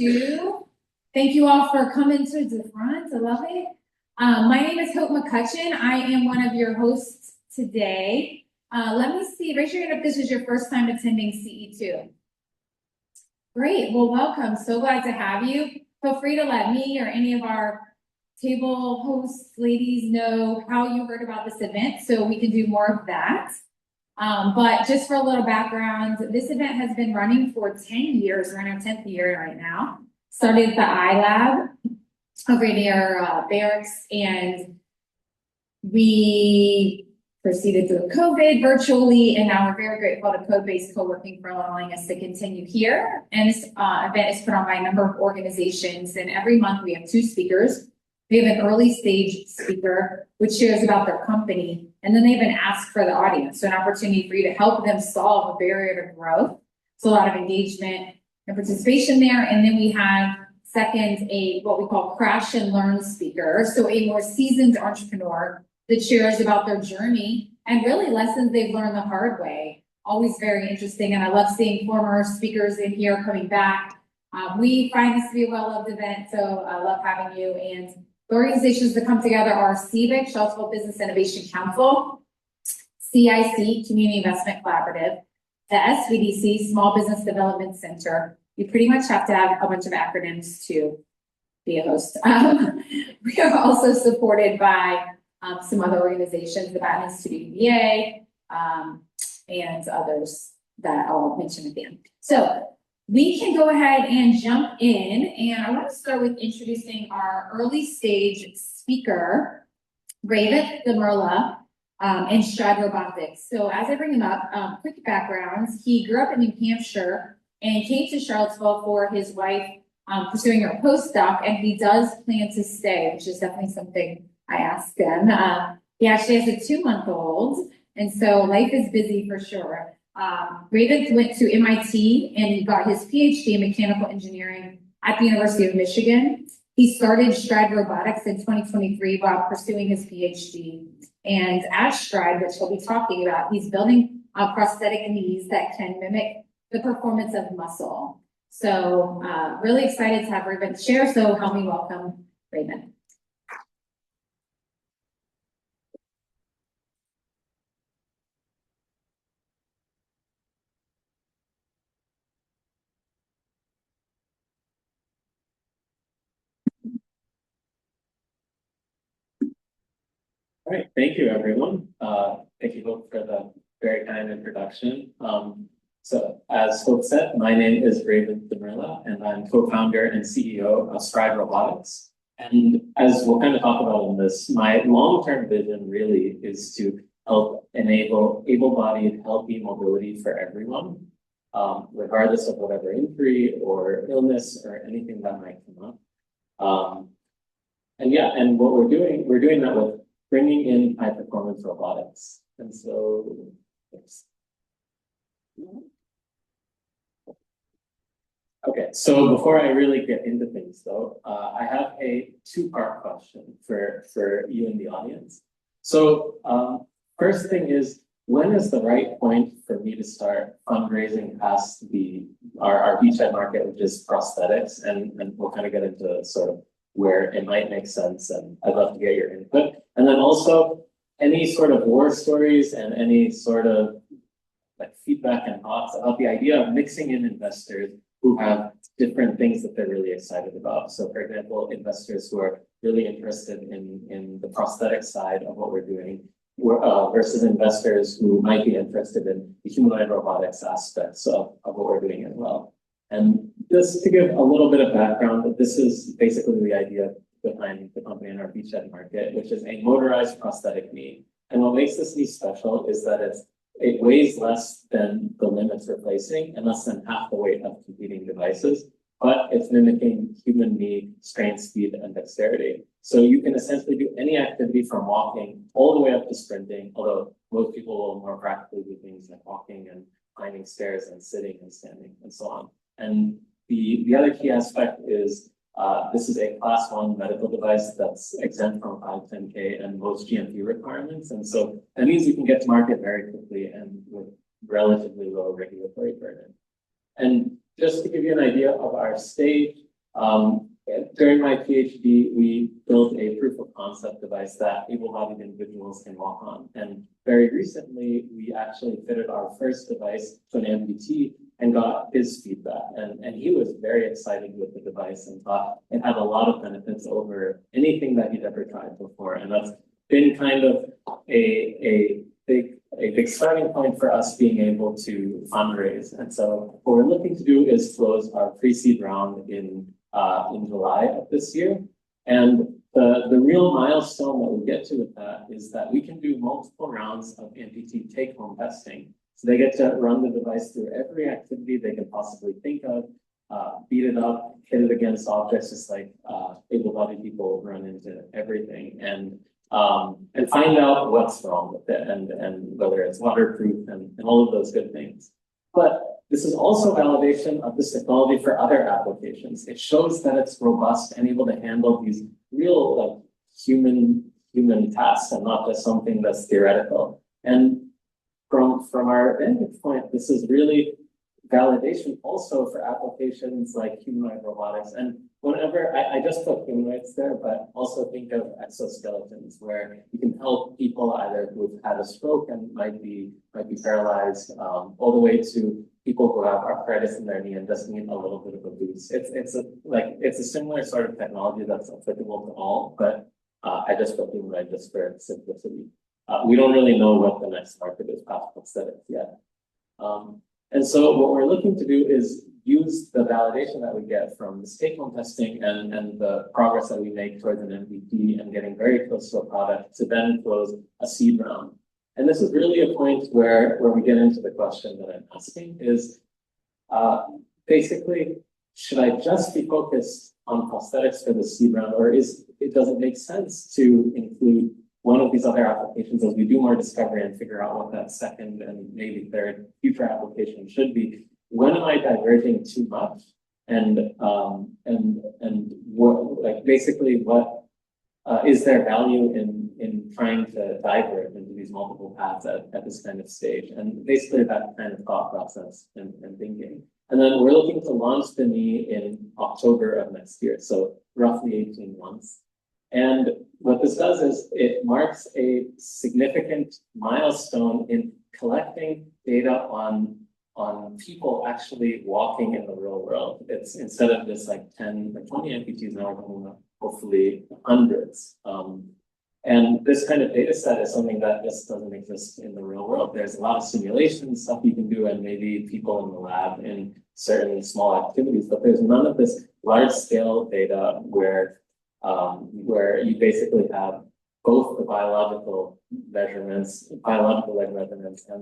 Ce2. Thank you all for coming to the front. I love it. My name is Hope McCutcheon. I am one of your hosts today. Let me see, raise your hand if this is your first time attending CE2. Great, well, welcome. So glad to have you. Feel free to let me or any of our table hosts, ladies, know how you heard about this event so we can do more of that. But just for a little background, this event has been running for 10 years. We're in our 10th year right now. Started at the iLab over near Barracks, and we proceeded through COVID virtually, and now we're very grateful to Code-Based Co-working for allowing us to continue here. And this event is put on by a number of organizations, and every month we have 2 speakers. We have an early stage speaker, which shares about their company, and then they even ask for the audience, so an opportunity for you to help them solve a barrier to growth. So a lot of engagement and participation there. And then we have second, what we call crash and learn speaker. So a more seasoned entrepreneur that shares about their journey and really lessons they've learned the hard way. Always very interesting. And I love seeing former speakers in here coming back. We find this to be a well-loved event, so I love having you. And the organizations that come together are CBIC, Charlottesville Business Innovation Council, CIC, Community Investment Collaborative, the SVDC, Small Business Development Center. You pretty much have to have a bunch of acronyms to be a host. We are also supported by some other organizations, the Baton Institute UVA, and others that I'll mention at the end. So we can go ahead and jump in, and I want to start with introducing our early stage speaker, Revanth, Damerla, and Stride Robotics. So as I bring him up, quick backgrounds. He grew up in New Hampshire and came to Charlottesville for his wife pursuing her postdoc, and he does plan to stay, which is definitely something I asked him. He actually has a 2-month-old, and so life is busy for sure. Revanth went to MIT and he got his PhD in mechanical engineering at the University of Michigan. He started Stride Robotics in 2023 while pursuing his PhD. And at Stride, which we'll be talking about, he's building prosthetic knees that can mimic the performance of muscle. So really excited to have Revanth share. So help me welcome Revanth. All right, thank you, everyone. Thank you, Hope, for the very kind introduction. So, as Hope said, my name is Revanth Damerla, and I'm co-founder and CEO of Stride Robotics. And as we'll kind of talk about in this, my long-term vision really is to help enable able-bodied, healthy mobility for everyone, regardless of whatever injury or illness or anything that might come up. And what we're doing that with bringing in high performance robotics. And so, okay, so before I really get into things though, I have a 2-part question for you in the audience. So first thing is, when is the right point for me to start fundraising past our beachhead market, which is prosthetics, and we'll kind of get into sort of where it might make sense, and I'd love to get your input. And then also any sort of war stories and any sort of like feedback and thoughts about the idea of mixing in investors who have different things that they're really excited about. So for example, investors who are really interested in the prosthetic side of what we're doing, versus investors who might be interested in the humanoid robotics aspects of what we're doing as well. And just to give a little bit of background, this is basically the idea behind the company in our beachhead market, which is a motorized prosthetic knee. And what makes this knee special is that it weighs less than the limb it's replacing and less than half the weight of competing devices, but it's mimicking human knee strength, speed, and dexterity. So you can essentially do any activity from walking all the way up to sprinting, although most people will more practically do things like walking and climbing stairs and sitting and standing and so on. And the other key aspect is this is a class 1 medical device that's exempt from 510K and most GMP requirements. And so that means you can get to market very quickly and with relatively low regulatory burden. And just to give you an idea of our stage, During my PhD, we built a proof of concept device that able-bodied individuals can walk on. And very recently, we actually fitted our first device to an amputee and got his feedback. And he was very excited with the device and thought it had a lot of benefits over anything that he'd ever tried before. And that's been kind of a big starting point for us being able to fundraise. And so what we're looking to do is close our pre-seed round in July of this year. And the real milestone that we get to with that is that we can do multiple rounds of amputee take-home testing. So they get to run the device through every activity they can possibly think of, beat it up, hit it against objects, just like able-bodied people run into everything, and find out what's wrong with it and whether it's waterproof and all of those good things. But this is also validation of this technology for other applications. It shows that it's robust and able to handle these real like human tasks and not just something that's theoretical. And from our vantage point, this is really validation also for applications like humanoid robotics. And whenever I just put humanoids there, but also think of exoskeletons where you can help people either who've had a stroke and might be paralyzed, all the way to people who have arthritis in their knee and just need a little bit of a boost. It's a similar sort of technology that's applicable to all, but I just put humanoid just for simplicity. We don't really know what the next market is past prosthetics yet. And so what we're looking to do is use the validation that we get from this take-home testing and the progress that we make towards an MVP and getting very close to a product to then close a seed round. And this is really a point where we get into the question that I'm asking is, basically, should I just be focused on prosthetics for the seed round, or does it make sense to include one of these other applications as we do more discovery and figure out what that second and maybe third future application should be? When am I diverging too much? And what, basically what is there value in trying to divert into these multiple paths at this kind of stage? And basically that kind of thought process and thinking. And then we're looking to launch the knee in October of next year, so roughly 18 months. And what this does is it marks a significant milestone in collecting data on people actually walking in the real world. It's instead of just like 10 or 20 amputees, now we're talking about hopefully hundreds. And this kind of data set is something that just doesn't exist in the real world. There's a lot of simulation stuff you can do and maybe people in the lab in certain small activities, but there's none of this large scale data where you basically have both the biological leg measurements and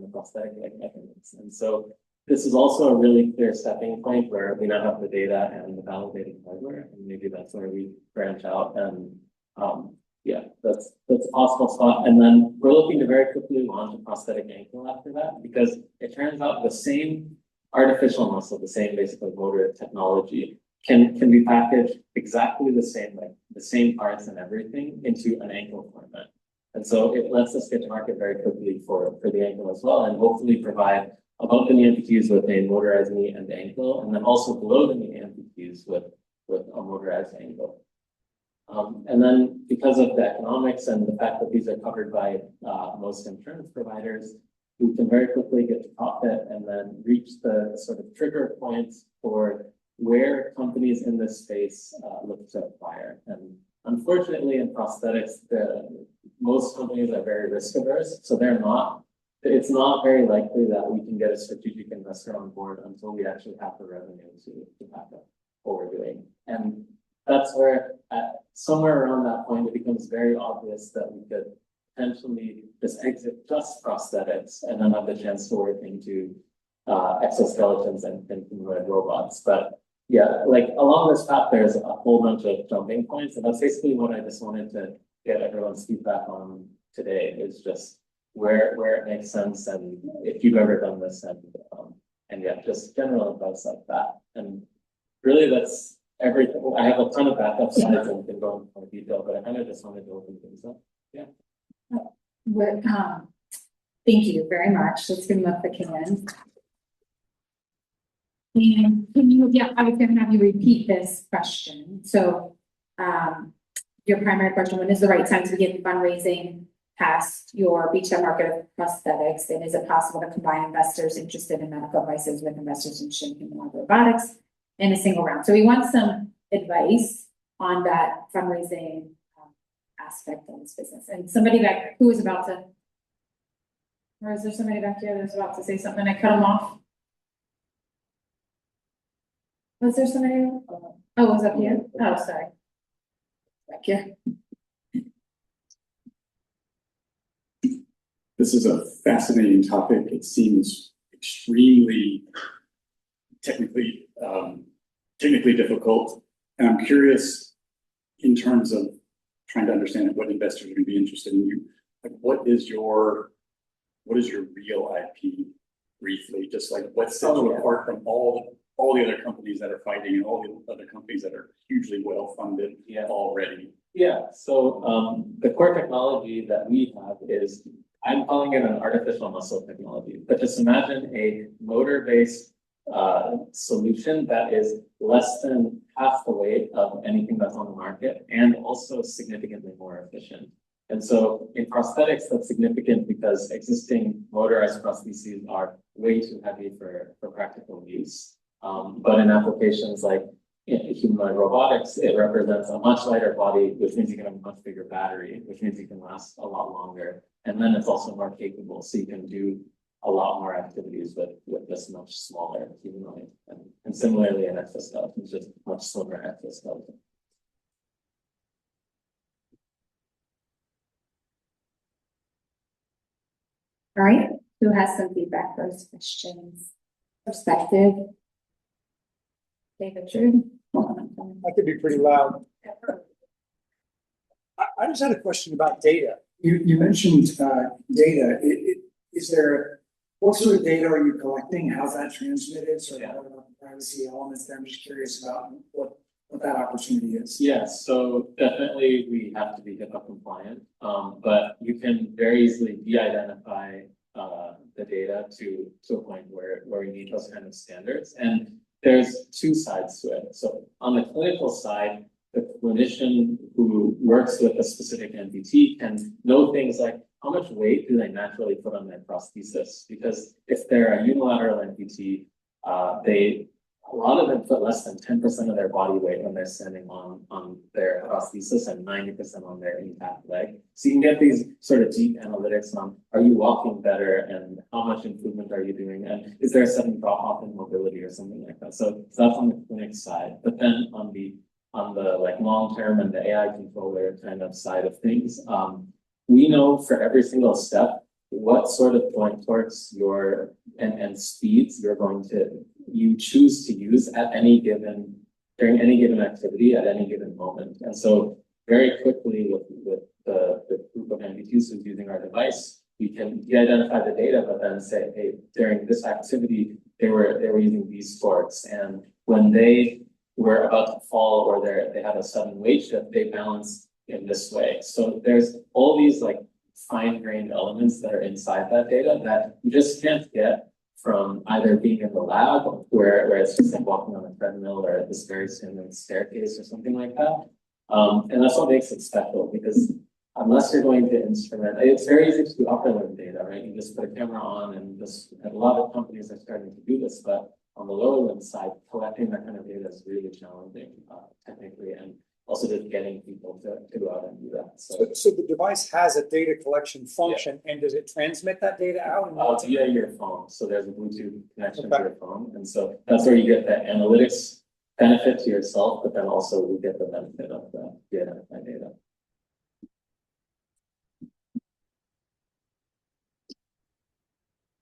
the prosthetic leg measurements. And so this is also a really clear stepping point where we now have the data and the validated hardware, and maybe that's where we branch out. And yeah, that's a possible spot. And then we're looking to very quickly launch a prosthetic ankle after that, because it turns out the same artificial muscle, the same basically motor technology can be packaged exactly the same, like the same parts and everything into an ankle format. And so it lets us get to market very quickly for the ankle as well, and hopefully provide above the knee amputees with a motorized knee and ankle, and then also below the knee amputees with a motorized ankle. And then because of the economics and the fact that these are covered by most insurance providers, we can very quickly get to profit and then reach the sort of trigger points for where companies in this space look to acquire. And unfortunately, in prosthetics, most companies are very risk averse, so it's not very likely that we can get a strategic investor on board until we actually have the revenue to back up what we're doing. And that's where somewhere around that point, it becomes very obvious that we could potentially just exit just prosthetics and then have the chance to work into exoskeletons and humanoid robots. But yeah, like along this path, there's a whole bunch of jumping points, and that's basically what I just wanted to get everyone's feedback on today, is just where it makes sense, and if you've ever done this, and yeah, just general advice like that. And really, that's everything. I have a ton of backup slides and can go into more detail, but I kind of just wanted to open things up. Yeah. Thank you very much. Let's give them up the can. And can you, yeah, I was gonna have you repeat this question. So, your primary question, when is the right time to begin fundraising past your beachhead market of prosthetics? And is it possible to combine investors interested in medical devices with investors interested in humanoid robotics in a single round? So we want some advice on that fundraising aspect of this business. And somebody back, who is about to, or is there somebody back here that's about to say something and I cut them off? Was there somebody? Oh, was up here? Oh, sorry. Back here. This is a fascinating topic. It seems extremely technically difficult. And I'm curious in terms of trying to understand what investors are going to be interested in you. Like, what is your real IP briefly? Just like what sets you apart from all the other companies that are fighting and all the other companies that are hugely well funded already. Yeah, so the core technology that we have is, I'm calling it an artificial muscle technology, but just imagine a motor-based solution that is less than half the weight of anything that's on the market and also significantly more efficient. And so in prosthetics, that's significant because existing motorized prostheses are way too heavy for practical use. But in applications like humanoid robotics, it represents a much lighter body, which means you can have a much bigger battery, which means you can last a lot longer. And then it's also more capable, so you can do a lot more activities with this much smaller humanoid. And similarly, an exoskeleton is just much slimmer exoskeleton. All right, who has some feedback, first questions, perspective? David, Drew? I could be pretty loud. I just had a question about data. You mentioned data. Is there, what sort of data are you collecting? How's that transmitted? So privacy elements there. I'm just curious about what that opportunity is. Yeah, so definitely we have to be HIPAA compliant, but you can very easily de-identify the data to a point where we need those kind of standards. And there's two sides to it. So on the clinical side, the clinician who works with a specific amputee can know things like how much weight do they naturally put on their prosthesis? Because if they're a unilateral amputee, a lot of them put less than 10% of their body weight when they're standing on their prosthesis and 90% on their intact leg. So you can get these sort of deep analytics on, are you walking better and how much improvement are you doing? And is there a sudden drop off in mobility or something like that? So that's on the clinic side. But then on the like long-term and the AI controller kind of side of things, we know for every single step what sort of joint torques and speeds you choose to use at any given, during any given activity at any given moment. And so very quickly with the group of amputees who's using our device, we can de-identify the data, but then say, hey, during this activity, they were using these torques. And when they were about to fall or they had a sudden weight shift, they balanced in this way. So there's all these like fine-grained elements that are inside that data that you just can't get from either being in the lab where it's just like walking on a treadmill or this very standard staircase or something like that. And that's what makes it special, because unless you're going to instrument, it's very easy to do upper limb data, right? You just put a camera on and a lot of companies are starting to do this, but on the lower limb side, collecting that kind of data is really challenging technically, and also just getting people to go out and do that. So the device has a data collection function, and does it transmit that data out? Via your phone. So there's a Bluetooth connection to your phone. And so that's where you get that analytics benefit to yourself, but then also we get the benefit of the de-identified data.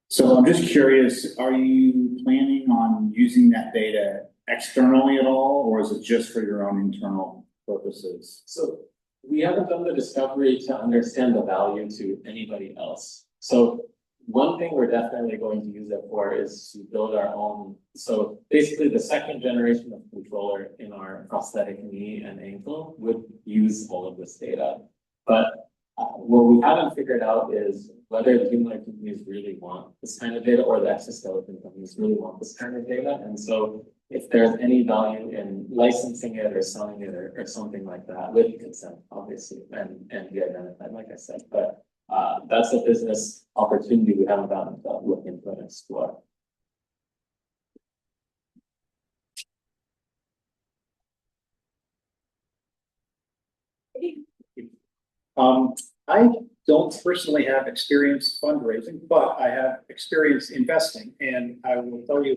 So I'm just curious, are you planning on using that data externally at all, or is it just for your own internal purposes? So we haven't done the discovery to understand the value to anybody else. So one thing we're definitely going to use it for is to build our own. So basically the second generation of controller in our prosthetic knee and ankle would use all of this data. But what we haven't figured out is whether the human companies really want this kind of data or the exoskeleton companies really want this kind of data. And so if there's any value in licensing it or selling it or something like that with consent, obviously, and be identified, like I said, but that's a business opportunity we haven't gotten to look into and explore. I don't personally have experience fundraising, but I have experience investing, and I will tell you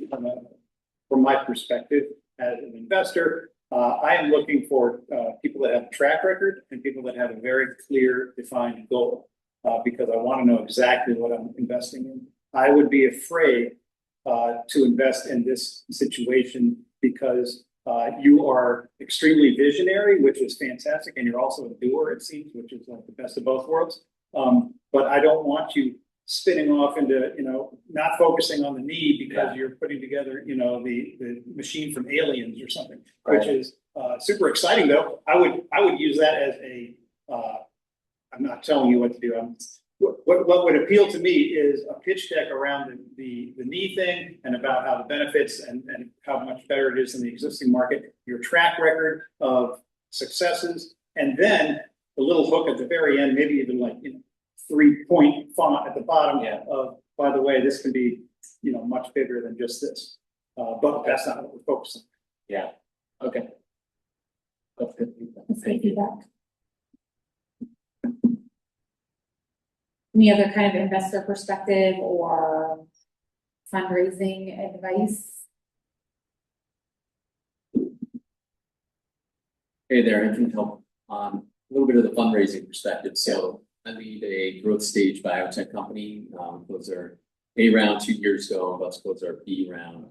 from my perspective as an investor, I am looking for people that have a track record and people that have a very clear, defined goal, because I want to know exactly what I'm investing in. I would be afraid to invest in this situation because you are extremely visionary, which is fantastic, and you're also a doer, it seems, which is like the best of both worlds. But I don't want you spinning off into, not focusing on the need because you're putting together, the machine from Aliens or something, which is super exciting. Though I would use that as a. I'm not telling you what to do. What would appeal to me is a pitch deck around the knee thing and about how the benefits and how much better it is than the existing market, your track record of successes, and then the little hook at the very end, maybe even like 3-point font at the bottom of, by the way, this can be much bigger than just this. But that's not what we're focusing on. Yeah. Okay. That's good feedback. That's good feedback. Any other kind of investor perspective or fundraising advice? Hey there, I can help on a little bit of the fundraising perspective. So I lead a growth stage biotech company. Those are A round 2 years ago, about to close our B round.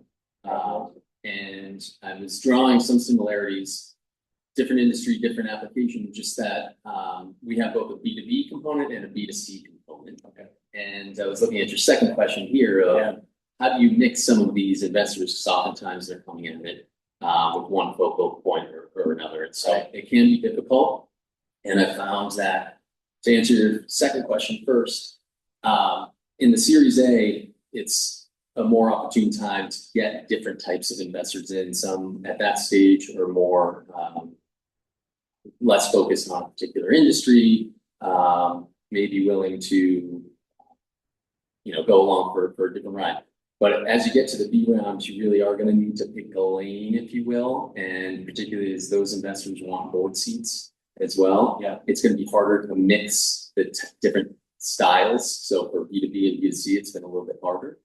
And I was drawing some similarities, different industry, different application, just that we have both a B2B component and a B2C component. Okay. And I was looking at your second question here of how do you mix some of these investors, because oftentimes they're coming in it with one focal point or another. And so it can be difficult. And I found that to answer your second question first, in the Series A, it's a more opportune time to get different types of investors in. Some at that stage are more less focused on a particular industry, maybe willing to go along for a different ride. But as you get to the B rounds, you really are going to need to pick a lane, if you will, and particularly as those investors want board seats as well. Yeah, it's going to be harder to mix the different styles. So for B2B and B2C, it's been a little bit harder.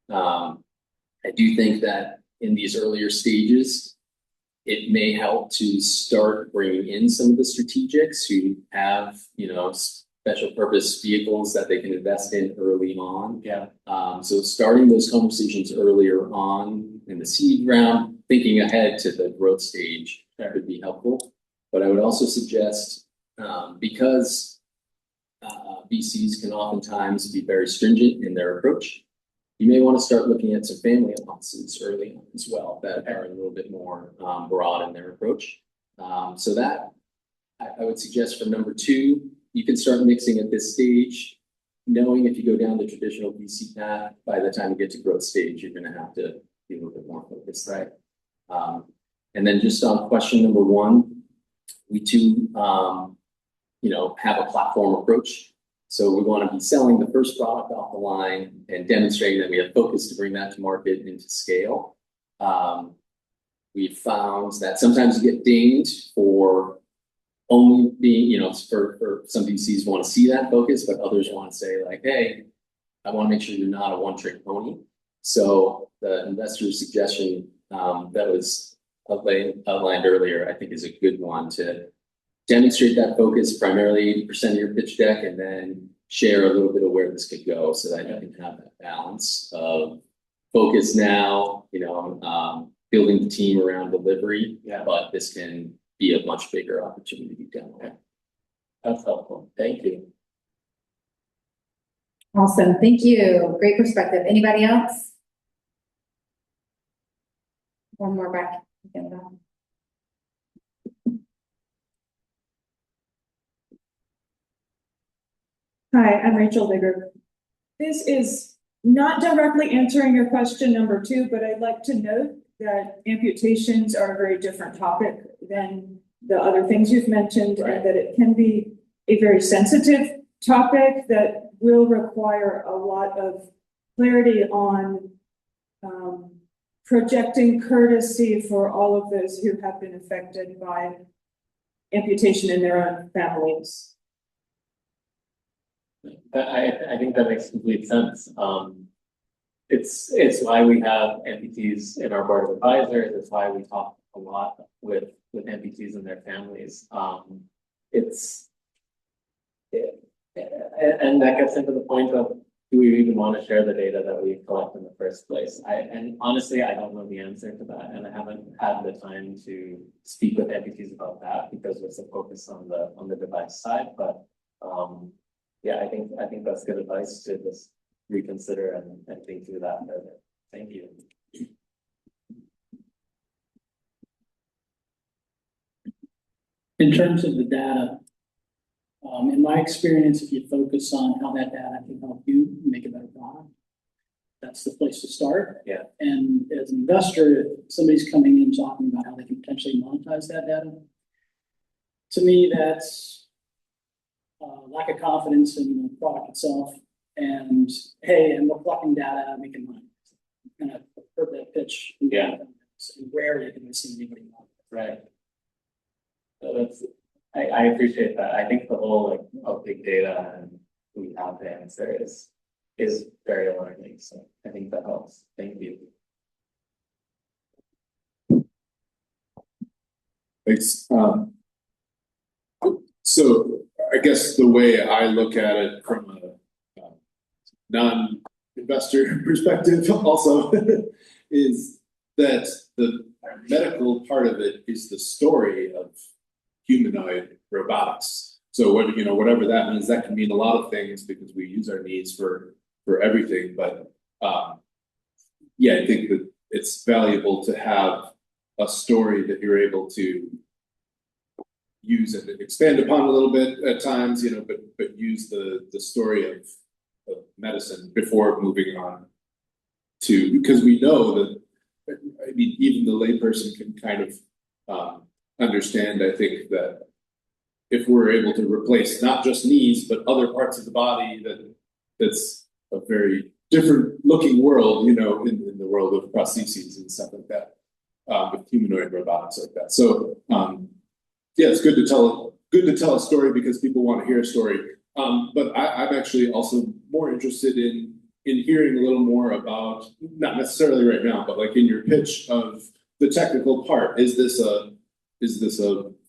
I do think that in these earlier stages, it may help to start bringing in some of the strategics who have, special purpose vehicles that they can invest in early on. Yeah. So starting those conversations earlier on in the seed round, thinking ahead to the growth stage would be helpful. But I would also suggest, because VCs can oftentimes be very stringent in their approach, you may want to start looking at some family offices early on as well that are a little bit more broad in their approach. So that I would suggest for number 2, you can start mixing at this stage, knowing if you go down the traditional VC path, by the time you get to growth stage, you're going to have to be a little bit more focused, right? And then just on question number 1, we too, have a platform approach. So we want to be selling the first product off the line and demonstrating that we have focus to bring that to market and to scale. We've found that sometimes you get dinged for only being, for some VCs want to see that focus, but others want to say like, hey, I want to make sure you're not a one-trick pony. So the investor's suggestion that was outlined earlier, I think is a good one to demonstrate that focus, primarily 80% of your pitch deck, and then share a little bit of where this could go so that you can have that balance of focus now, building the team around delivery, but this can be a much bigger opportunity down there. That's helpful. Thank you. Awesome. Thank you. Great perspective. Anybody else? One more back. Hi, I'm Rachel Bigger. This is not directly answering your question number 2, but I'd like to note that amputations are a very different topic than the other things you've mentioned, Right. and that it can be a very sensitive topic that will require a lot of clarity on projecting courtesy for all of those who have been affected by amputation in their own families. I think that makes complete sense. It's why we have amputees in our board of advisors. It's why we talk a lot with amputees and their families. And that gets into the point of, do we even want to share the data that we collect in the first place? And honestly, I don't know the answer to that, and I haven't had the time to speak with amputees about that because it's a focus on the device side. But yeah, I think that's good advice to just reconsider and think through that further. Thank you. In terms of the data, in my experience, if you focus on how that data can help you make a better product, that's the place to start. Yeah. And as an investor, if somebody's coming in talking about how they can potentially monetize that data, to me, that's lack of confidence in the product itself. And hey, and we're collecting data, making money. And I've heard that pitch. Yeah. And rarely can I see anybody want it. Right. So I appreciate that. I think the whole of big data and we have the answer is very alarming. So I think that helps. Thank you. Thanks. So I guess the way I look at it from a non-investor perspective also is that the medical part of it is the story of humanoid robotics. So whatever that means, that can mean a lot of things because we use our knees for everything. But yeah, I think that it's valuable to have a story that you're able to use and expand upon a little bit at times, but use the story of medicine before moving on to, because we know that, I mean, even the layperson can kind of understand, I think, that if we're able to replace not just knees, but other parts of the body, that's a very different looking world, in the world of prostheses and stuff like that, with humanoid robotics like that. So, yeah, it's good to tell a story because people want to hear a story. But I'm actually also more interested in hearing a little more about, not necessarily right now, but like in your pitch of the technical part. Is this a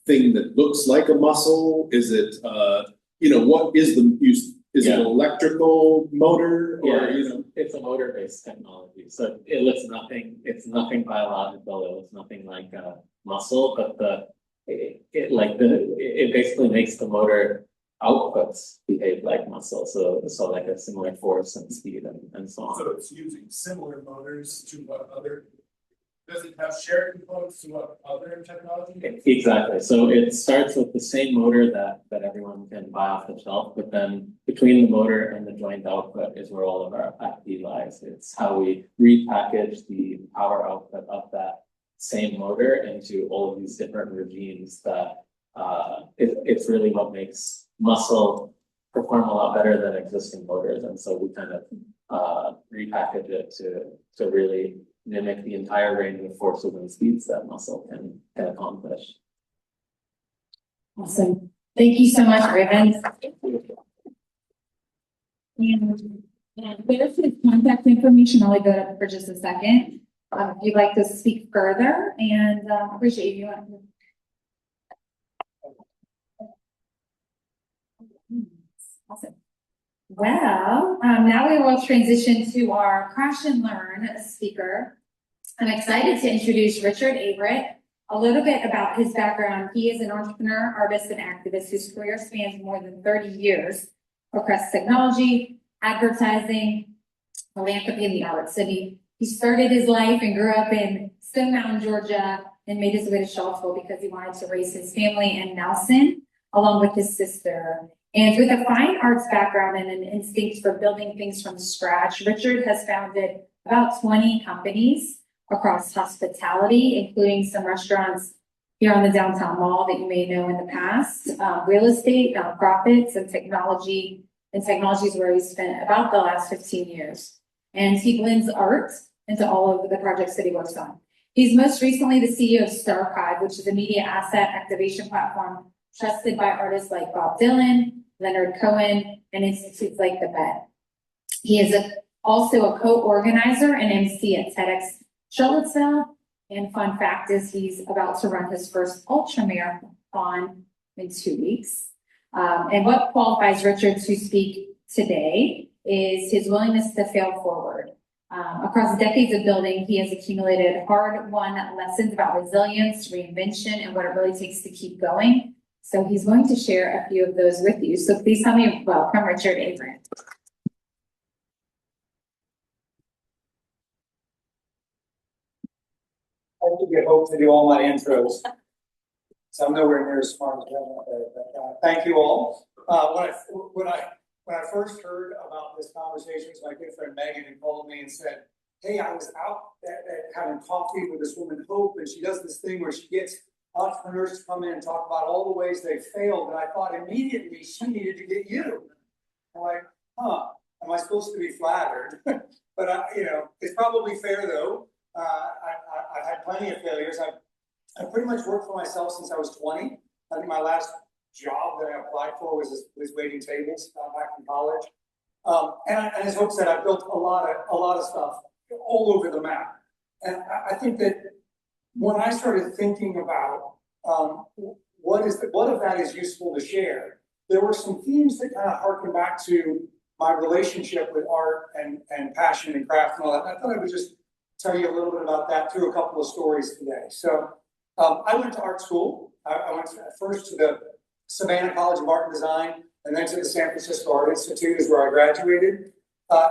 thing that looks like a muscle? Is it what is the use? Is it an electrical motor or it's a motor-based technology. So it looks nothing. It's nothing biological. It looks nothing like a muscle, but it basically makes the motor outputs behave like muscle. So like a similar force and speed and so on. So it's using similar motors to what other, does it have shared components to what other technology? Exactly. So it starts with the same motor that everyone can buy off the shelf, but then between the motor and the joint output is where all of our IP lies. It's how we repackage the power output of that same motor into all of these different regimes that it's really what makes muscle perform a lot better than existing motors. And so we kind of repackage it to really mimic the entire range of forces and speeds that muscle can accomplish. Awesome. Thank you so much, Revanth. And there's his contact information. I'll leave that up for just a second. If you'd like to speak further, and appreciate you. Awesome. Well, now we will transition to our Crash and Learn speaker. I'm excited to introduce Richard Averitt. A little bit about his background. He is an entrepreneur, artist, and activist whose career spans more than 30 years across technology, advertising, philanthropy, and the arts. And he started his life and grew up in Stone Mountain, Georgia, and made his way to Charlottesville because he wanted to raise his family in Nelson, along with his sister. And with a fine arts background and an instinct for building things from scratch, Richard has founded about 20 companies across hospitality, including some restaurants here on the downtown mall that you may know in the past, real estate, nonprofits, and technology. And technology is where he spent about the last 15 years. And he blends art into all of the projects that he works on. He's most recently the CEO of Starchive, which is a media asset activation platform trusted by artists like Bob Dylan, Leonard Cohen, and institutes like the Met. He is also a co-organizer and MC at TEDx Charlottesville. And fun fact is he's about to run his first ultra marathon in 2 weeks. And what qualifies Richard to speak today is his willingness to fail forward. Across decades of building, he has accumulated hard-won lessons about resilience, reinvention, and what it really takes to keep going. So he's going to share a few of those with you. So please help me welcome Richard Averitt. I have to get hope to do all my intros. So I'm nowhere near as smart as that, but thank you all. When I first heard about this conversation, my good friend Megan had called me and said, hey, I was out having coffee with this woman, Hope, and she does this thing where she gets entrepreneurs to come in and talk about all the ways they failed. And I thought immediately she needed to get you. I'm like, am I supposed to be flattered? But it's probably fair though. I've had plenty of failures. I've pretty much worked for myself since I was 20. I think my last job that I applied for was waiting tables back in college. And as Hope said, I built a lot of stuff all over the map. And I think that when I started thinking about what of that is useful to share, there were some themes that kind of harken back to my relationship with art and passion and craft and all that. And I thought I would just tell you a little bit about that through a couple of stories today. So I went to art school. I went first to the Savannah College of Art and Design, and then to the San Francisco Art Institute is where I graduated.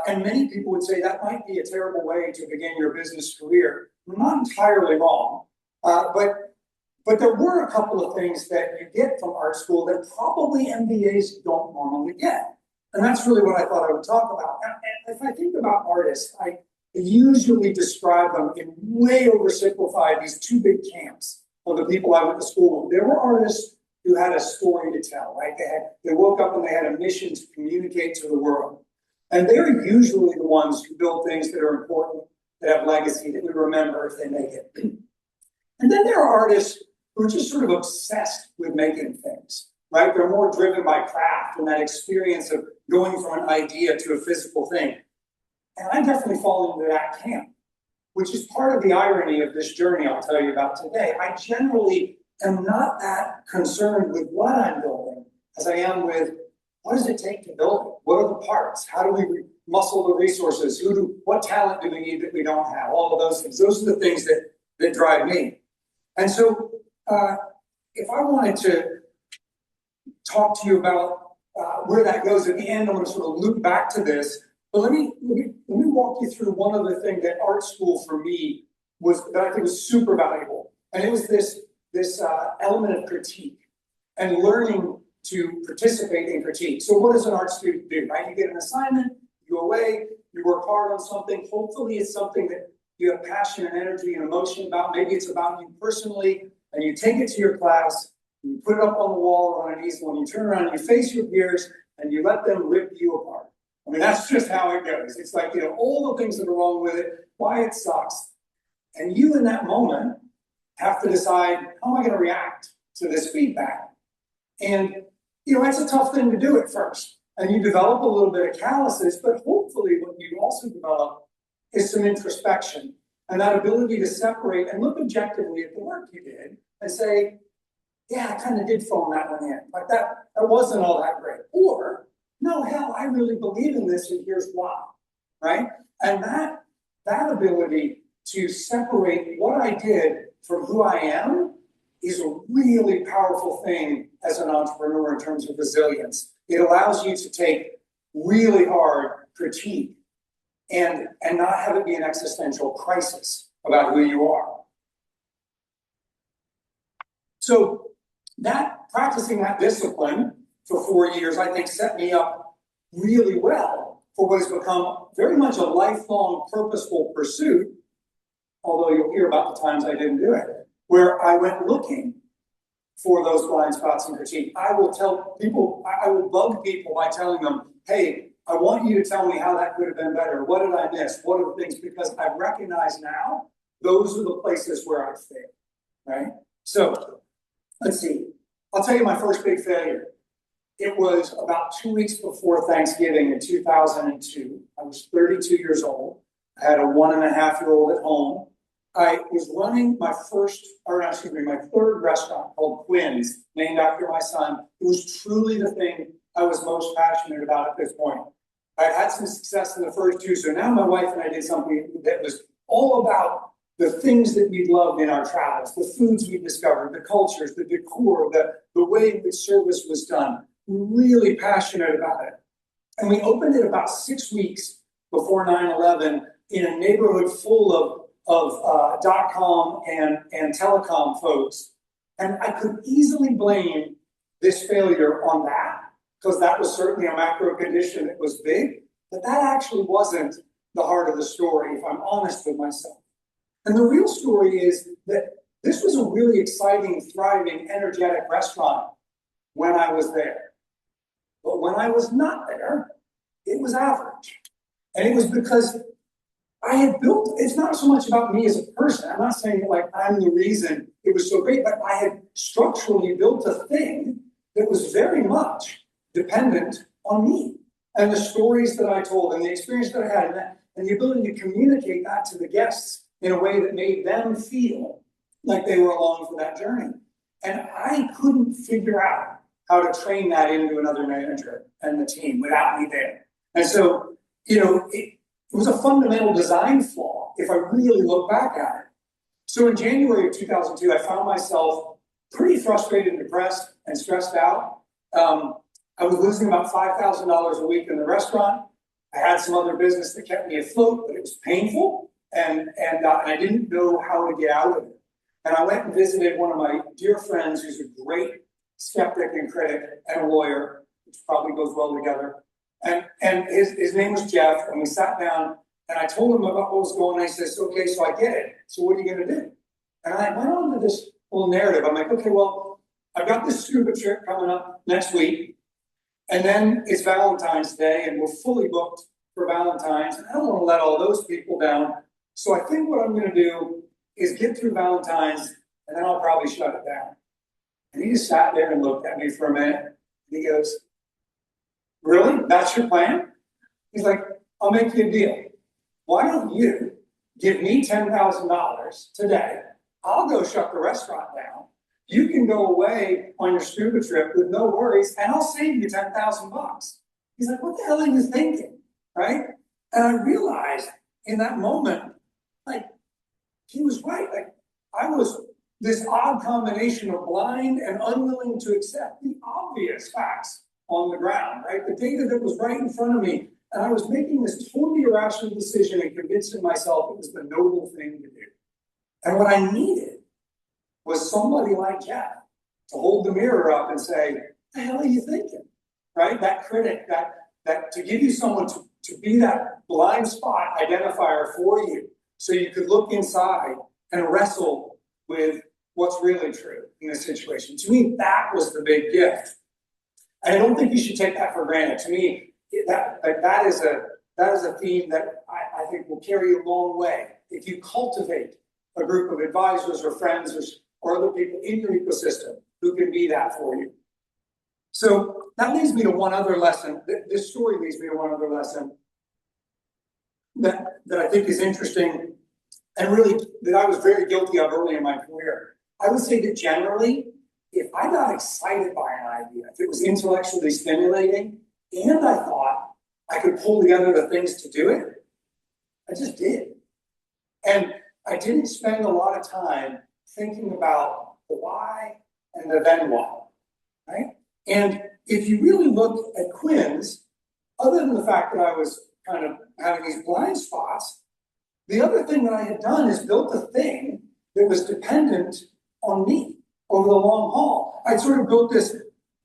And many people would say that might be a terrible way to begin your business career. Not entirely wrong, but there were a couple of things that you get from art school that probably MBAs don't normally get. And that's really what I thought I would talk about. And if I think about artists, I usually describe them in way oversimplified these two big camps of the people I went to school with. There were artists who had a story to tell, right? They woke up and they had a mission to communicate to the world. And they're usually the ones who build things that are important, that have legacy, that we remember if they make it. And then there are artists who are just sort of obsessed with making things, right? They're more driven by craft and that experience of going from an idea to a physical thing. And I definitely fall into that camp, which is part of the irony of this journey I'll tell you about today. I generally am not that concerned with what I'm building as I am with what does it take to build it? What are the parts? How do we muscle the resources? What talent do we need that we don't have? All of those things. Those are the things that drive me. And so if I wanted to talk to you about where that goes at the end, I'm going to sort of loop back to this. But let me walk you through one other thing that art school for me that I think was super valuable. And it was this element of critique and learning to participate in critique. So what does an art student do, right? You get an assignment, you go away, you work hard on something. Hopefully it's something that you have passion and energy and emotion about. Maybe it's about you personally, and you take it to your class, and you put it up on the wall or on an easel, and you turn around and you face your peers, and you let them rip you apart. I mean, that's just how it goes. It's like, all the things that are wrong with it, why it sucks. And you in that moment have to decide, how am I going to react to this feedback? And, it's a tough thing to do at first. And you develop a little bit of callousness, but hopefully what you also develop is some introspection and that ability to separate and look objectively at the work you did and say, yeah, I kind of did phone that one in. Like that wasn't all that great. Or, no, hell, I really believe in this and here's why, right? And that ability to separate what I did from who I am is a really powerful thing as an entrepreneur in terms of resilience. It allows you to take really hard critique and not have it be an existential crisis about who you are. So practicing that discipline for 4 years, I think set me up really well for what has become very much a lifelong purposeful pursuit, although you'll hear about the times I didn't do it, where I went looking for those blind spots and critique. I will tell people, I will bug people by telling them, hey, I want you to tell me how that could have been better. What did I miss? What are the things? Because I recognize now those are the places where I fail, right? So let's see. I'll tell you my first big failure. It was about 2 weeks before Thanksgiving in 2002. I was 32 years old. I had a 1.5-year-old at home. I was running my third restaurant called Quinn's, named after my son. It was truly the thing I was most passionate about at this point. I had some success in the first two, so now my wife and I did something that was all about the things that we loved in our travels, the foods we discovered, the cultures, the decor, the way in which service was done. Really passionate about it. And we opened it about 6 weeks before 9/11 in a neighborhood full of .com and telecom folks. And I could easily blame this failure on that, because that was certainly a macro condition that was big, but that actually wasn't the heart of the story, if I'm honest with myself. And the real story is that this was a really exciting, thriving, energetic restaurant when I was there. But when I was not there, it was average. And it was because I had built, it's not so much about me as a person. I'm not saying that like I'm the reason it was so great, but I had structurally built a thing that was very much dependent on me and the stories that I told and the experience that I had and the ability to communicate that to the guests in a way that made them feel like they were along for that journey. And I couldn't figure out how to train that into another manager and the team without me there. And so, it was a fundamental design flaw if I really look back at it. So in January of 2002, I found myself pretty frustrated and depressed and stressed out. I was losing about $5,000 a week in the restaurant. I had some other business that kept me afloat, but it was painful, and I didn't know how to get out of it. And I went and visited one of my dear friends who's a great skeptic and critic and a lawyer, which probably goes well together. And his name was Jeff, and we sat down, and I told him about what was going on. He says, okay, so I get it. So what are you going to do? And I went on to this whole narrative. I'm like, okay, well, I've got this scuba trip coming up next week, and then it's Valentine's Day, and we're fully booked for Valentine's, and I don't want to let all those people down. So I think what I'm going to do is get through Valentine's, and then I'll probably shut it down. And he just sat there and looked at me for a minute, and he goes, really? That's your plan? He's like, I'll make you a deal. Why don't you give me $10,000 today? I'll go shut the restaurant down. You can go away on your scuba trip with no worries, and I'll save you $10,000. He's like, what the hell are you thinking? Right? And I realized in that moment, like, he was right. Like, I was this odd combination of blind and unwilling to accept the obvious facts on the ground, right? The data that was right in front of me. And I was making this totally irrational decision and convincing myself it was the noble thing to do. And what I needed was somebody like Jeff to hold the mirror up and say, what the hell are you thinking? Right? That critic, that to give you someone to be that blind spot identifier for you so you could look inside and wrestle with what's really true in this situation. To me, that was the big gift. And I don't think you should take that for granted. To me, that is a theme that I think will carry you a long way. If you cultivate a group of advisors or friends or other people in your ecosystem who can be that for you. So that leads me to one other lesson. This story leads me to one other lesson that I think is interesting and really that I was very guilty of early in my career. I would say that generally, if I got excited by an idea, if it was intellectually stimulating, and I thought I could pull together the things to do it, I just did. And I didn't spend a lot of time thinking about the why and the then why, right? And if you really look at Quinn's, other than the fact that I was kind of having these blind spots, the other thing that I had done is built a thing that was dependent on me over the long haul. I sort of built this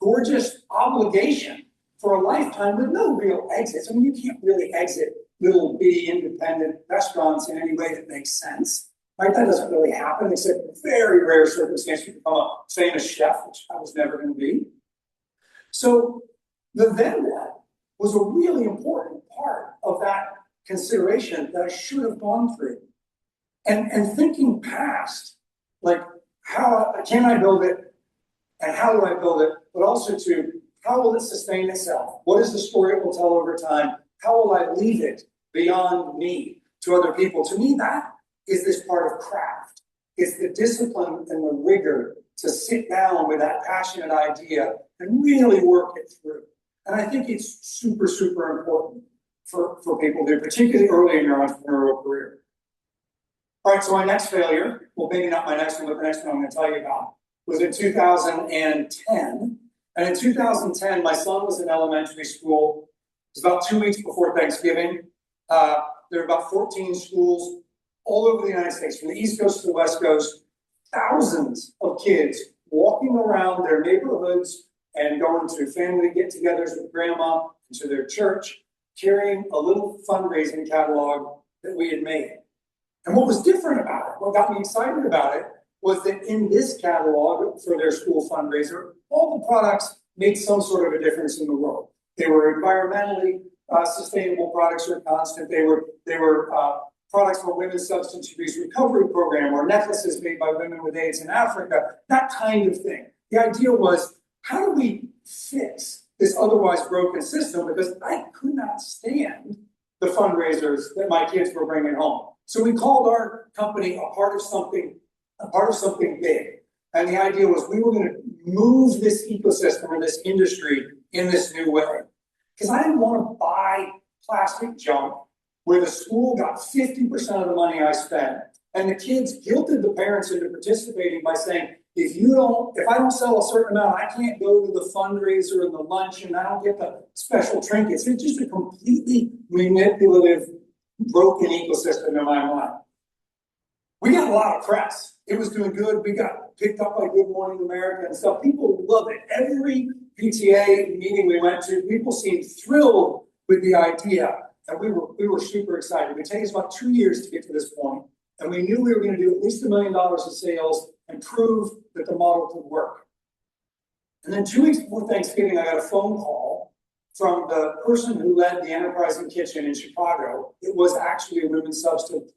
gorgeous obligation for a lifetime with no real exits. I mean, you can't really exit little bitty independent restaurants in any way that makes sense, right? That doesn't really happen, except in very rare circumstances you become a famous chef, which I was never going to be. So the then what was a really important part of that consideration that I should have gone through. And thinking past, like, how can I build it and how do I build it, but also to how will it sustain itself? What is the story it will tell over time? How will I leave it beyond me to other people? To me, that is this part of craft. It's the discipline and the rigor to sit down with that passionate idea and really work it through. And I think it's super, super important for people to do, particularly early in your entrepreneurial career. All right, so my next failure, well, maybe not my next one, but the next one I'm going to tell you about, was in 2010. And in 2010, my son was in elementary school. It was about 2 weeks before Thanksgiving. There were about 14 schools all over the United States, from the East Coast to the West Coast, thousands of kids walking around their neighborhoods and going to family get-togethers with grandma and to their church, carrying a little fundraising catalog that we had made. And what was different about it, what got me excited about it, was that in this catalog for their school fundraiser, all the products made some sort of a difference in the world. They were environmentally sustainable products or constant. They were products for women's substance abuse recovery program, or necklaces made by women with AIDS in Africa, that kind of thing. The idea was, how do we fix this otherwise broken system? Because I could not stand the fundraisers that my kids were bringing home. So we called our company a part of something big. And the idea was we were going to move this ecosystem or this industry in this new way. Because I didn't want to buy plastic junk where the school got 50% of the money I spent, and the kids guilted the parents into participating by saying, if I don't sell a certain amount, I can't go to the fundraiser and the lunch, and I don't get the special trinkets. It's just a completely manipulative, broken ecosystem in my mind. We got a lot of press. It was doing good. We got picked up by Good Morning America and stuff. People loved it. Every PTA meeting we went to, people seemed thrilled with the idea. And we were super excited. It would take us about 2 years to get to this point, and we knew we were going to do at least $1 million in sales and prove that the model could work. And then 2 weeks before Thanksgiving, I got a phone call from the person who led the Enterprising Kitchen in Chicago. It was actually a women's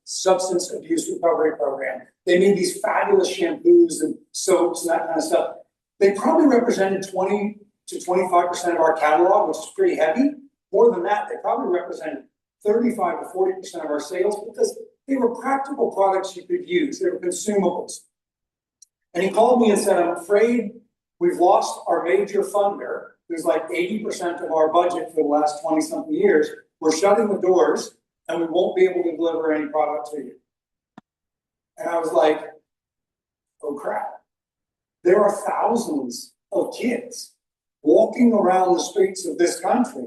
substance abuse recovery program. They made these fabulous shampoos and soaps and that kind of stuff. They probably represented 20 to 25% of our catalog, which is pretty heavy. More than that, they probably represented 35 to 40% of our sales because they were practical products you could use. They were consumables. And he called me and said, I'm afraid we've lost our major funder, who's like 80% of our budget for the last 20-something years. We're shutting the doors and we won't be able to deliver any product to you. And I was like, oh crap. There are thousands of kids walking around the streets of this country,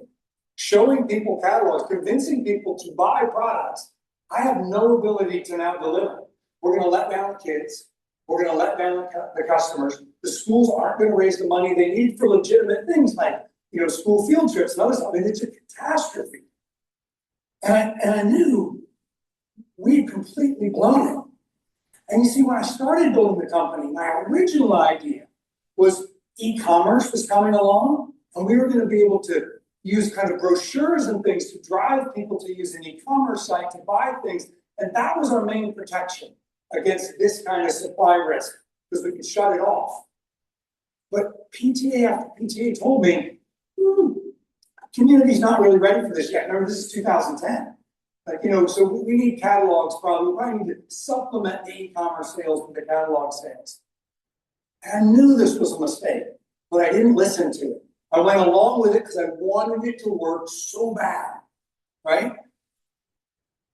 showing people catalogs, convincing people to buy products. I have no ability to now deliver. We're going to let down the kids. We're going to let down the customers. The schools aren't going to raise the money they need for legitimate things like, school field trips and other stuff. I mean, it's a catastrophe. And I knew we had completely blown it. And you see, when I started building the company, my original idea was e-commerce was coming along, and we were going to be able to use kind of brochures and things to drive people to use an e-commerce site to buy things. And that was our main protection against this kind of supply risk, because we could shut it off. But PTA after PTA told me, community's not really ready for this yet. Remember, this is 2010. So we need catalogs probably. We probably need to supplement the e-commerce sales with the catalog sales. And I knew this was a mistake, but I didn't listen to it. I went along with it because I wanted it to work so bad, right?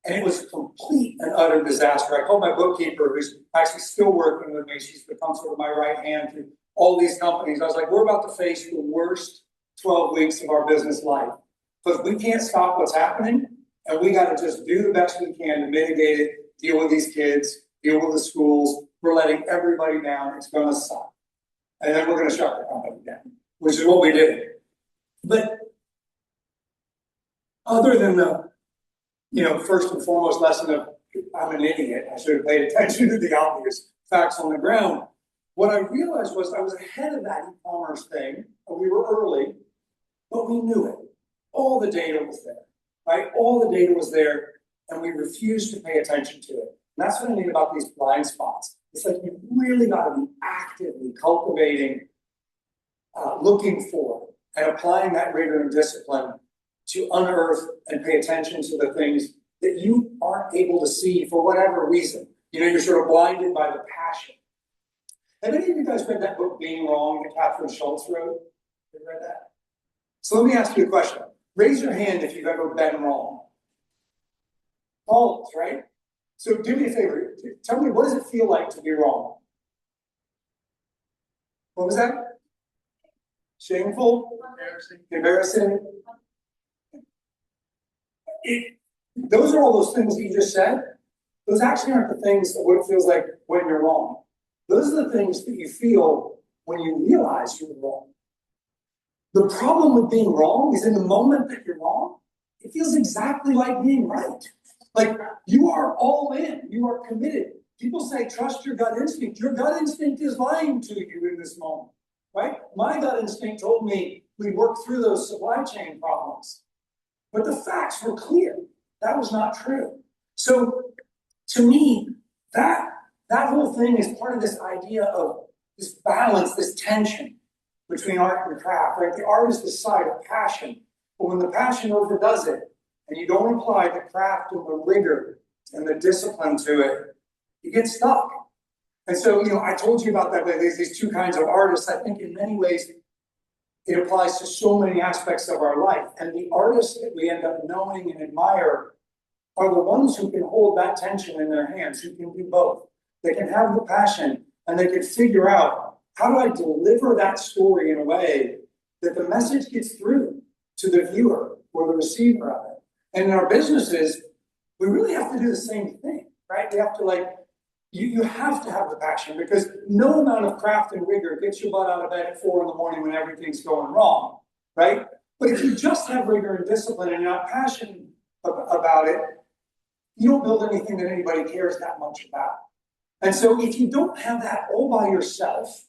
And it was a complete and utter disaster. I called my bookkeeper, who's actually still working with me. She's become sort of my right hand through all these companies. I was like, we're about to face the worst 12 weeks of our business life. Because we can't stop what's happening, and we got to just do the best we can to mitigate it, deal with these kids, deal with the schools. We're letting everybody down. It's going to suck. And then we're going to shut the company down. which is what we did. But other than the, first and foremost lesson of I'm an idiot, I should have paid attention to the obvious facts on the ground. What I realized was I was ahead of that e-commerce thing. We were early, but we knew it. All the data was there, right? All the data was there, and we refused to pay attention to it. And that's what I mean about these blind spots. It's like you've really got to be actively cultivating, looking for, and applying that rigor and discipline to unearth and pay attention to the things that you aren't able to see for whatever reason. You're sort of blinded by the passion. Have any of you guys read that book, Being Wrong, that Catherine Schultz wrote? Have you read that? So let me ask you a question. Raise your hand if you've ever been wrong. Always, right? So do me a favor. Tell me, what does it feel like to be wrong? What was that? Shameful? Embarrassing? Those are all those things that you just said. Those actually aren't the things of what it feels like when you're wrong. Those are the things that you feel when you realize you're wrong. The problem with being wrong is in the moment that you're wrong, it feels exactly like being right. Like you are all in, you are committed. People say, trust your gut instinct. Your gut instinct is lying to you in this moment, right? My gut instinct told me we worked through those supply chain problems, but the facts were clear. That was not true. So to me, that whole thing is part of this idea of this balance, this tension between art and craft, right? The art is the side of passion, but when the passion overdoes it, and you don't apply the craft and the rigor and the discipline to it, you get stuck. And so, I told you about that, there's these two kinds of artists. I think in many ways, it applies to so many aspects of our life. And the artists that we end up knowing and admire are the ones who can hold that tension in their hands, who can do both. They can have the passion and they can figure out, how do I deliver that story in a way that the message gets through to the viewer or the receiver of it? And in our businesses, we really have to do the same thing, right? We have to you have to have the passion, because no amount of craft and rigor gets your butt out of bed at 4 a.m. when everything's going wrong, right? But if you just have rigor and discipline and you're not passionate about it, you don't build anything that anybody cares that much about. And so if you don't have that all by yourself,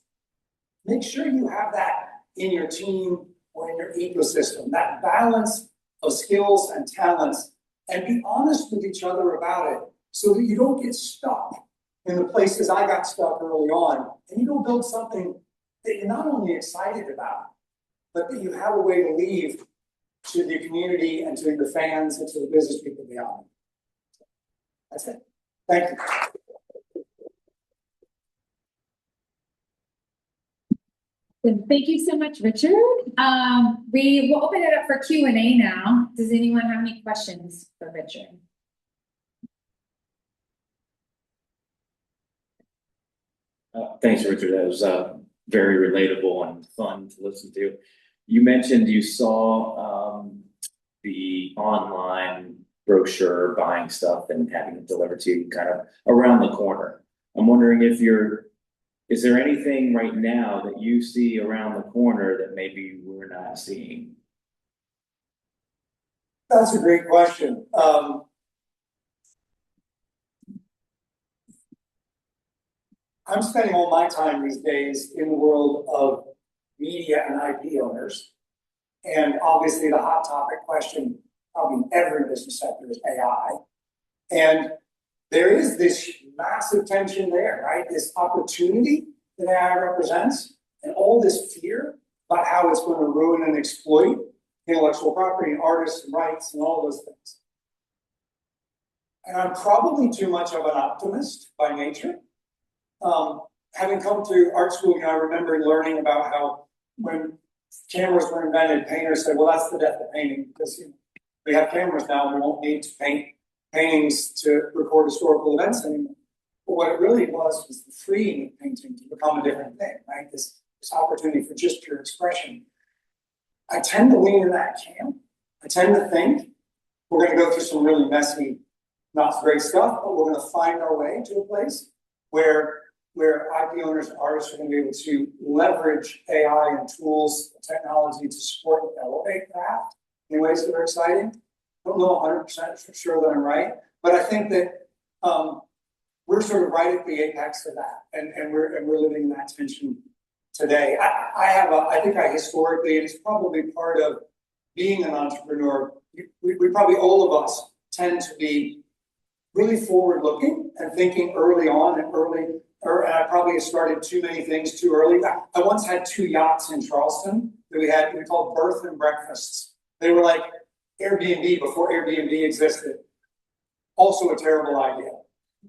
make sure you have that in your team or in your ecosystem, that balance of skills and talents, and be honest with each other about it so that you don't get stuck in the places I got stuck early on, and you don't build something that you're not only excited about, but that you have a way to leave to the community and to the fans and to the business people beyond. That's it. Thank you. Thank you so much, Richard. We will open it up for Q&A now. Does anyone have any questions for Richard? Thanks, Richard. That was very relatable and fun to listen to. You mentioned you saw the online brochure buying stuff and having it delivered to you kind of around the corner. I'm wondering is there anything right now that you see around the corner that maybe we're not seeing? That's a great question. I'm spending all my time these days in the world of media and IP owners. And obviously the hot topic question probably in every business sector is AI. And there is this massive tension there, right? This opportunity that AI represents and all this fear about how it's going to ruin and exploit intellectual property and artists and rights and all those things. And I'm probably too much of an optimist by nature. Having come to art school, I remember learning about how when cameras were invented, painters said, well, that's the death of painting, because we have cameras now and we won't need to paint paintings to record historical events anymore. But what it really was the freeing of painting to become a different thing, right? This opportunity for just pure expression. I tend to lean in that camp. I tend to think we're going to go through some really messy, not great stuff, but we're going to find our way to a place where where IP owners and artists are gonna be able to leverage AI and tools, technology to support and elevate craft in ways that are exciting. I don't know 100% for sure that I'm right, but I think that we're sort of right at the apex of that, and we're living in that tension today. I think I historically, and it's probably part of being an entrepreneur, we probably all of us tend to be really forward-looking and thinking early on and and I probably started too many things too early. I once had 2 yachts in Charleston that we called birth and breakfasts. They were like Airbnb before Airbnb existed. Also a terrible idea.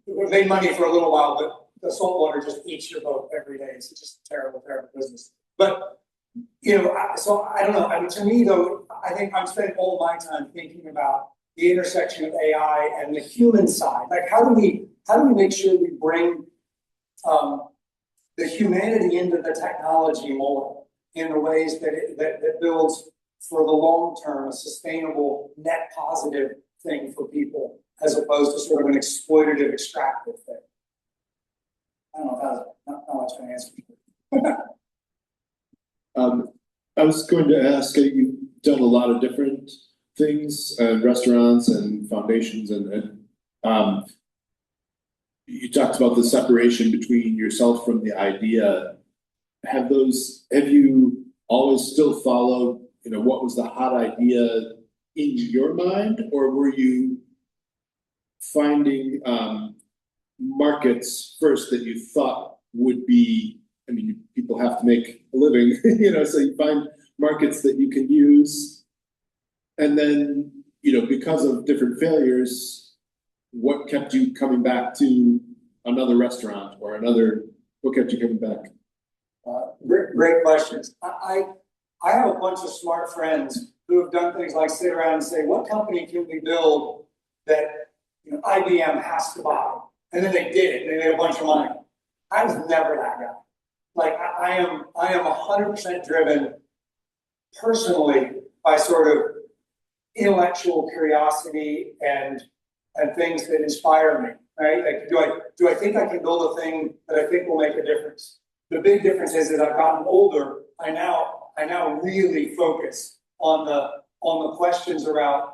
We made money for a little while, but the saltwater just eats your boat every day. It's just a terrible, terrible business. But, so I don't know. I mean, to me though, I think I'm spending all my time thinking about the intersection of AI and the human side. Like, how do we make sure we bring the humanity into the technology more in the ways that builds for the long term a sustainable net positive thing for people, as opposed to sort of an exploitative, extractive thing. I don't know if that was not much of an answer. I was going to ask, you've done a lot of different things, restaurants and foundations, and you talked about the separation between yourself from the idea. Have you always still followed, what was the hot idea in your mind, or were you finding markets first that you thought would be, I mean, people have to make a living, so you find markets that you can use, and then, because of different failures, what kept you coming back to another restaurant or what kept you coming back? Great questions. I have a bunch of smart friends who have done things like sit around and say, what company can we build that IBM has to buy? And then they did it, and they made a bunch of money. I was never that guy. Like, I am 100% driven personally by sort of intellectual curiosity and things that inspire me, right? Like, do I think I can build a thing that I think will make a difference? The big difference is, as I've gotten older, I now really focus on the questions around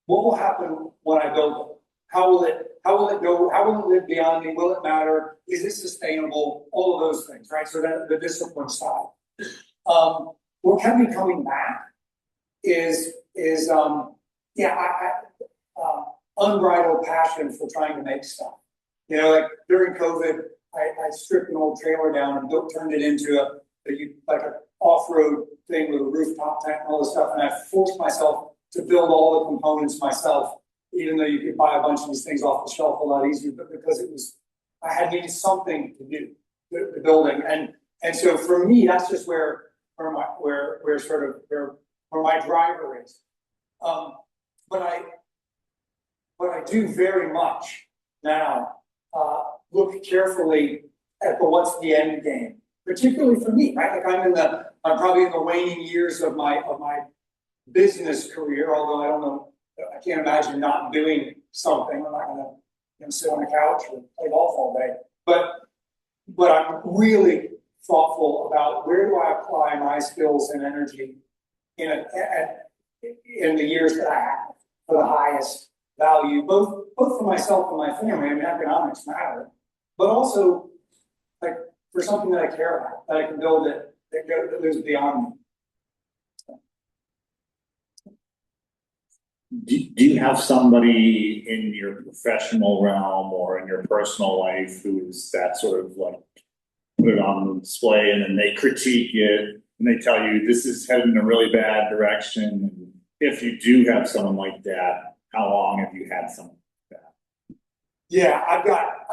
what will happen when I build it? How will it go? How will it live beyond me? Will it matter? Is it sustainable? All of those things, right? So that the discipline side. What kept me coming back is unbridled passion for trying to make stuff. Like during COVID, I stripped an old trailer down and turned it into a off-road thing with a rooftop tent and all this stuff. And I forced myself to build all the components myself, even though you could buy a bunch of these things off the shelf a lot easier, but because I had needed something to do the building. And so for me, that's just where my driver is. But I do very much now look carefully at what's the end game, particularly for me, right? Like I'm probably in the waning years of my business career, although I can't imagine not doing something. I'm not gonna sit on the couch or play golf all day. But I'm really thoughtful about where do I apply my skills and energy in the years that I have for the highest value, both for myself and my family. I mean, economics matter, but also like for something that I care about, that I can build that lives beyond me. Do you have somebody in your professional realm or in your personal life who is that sort of like put it on display and then they critique it and they tell you this is heading in a really bad direction? And if you do have someone like that, how long have you had someone like that? Yeah, I've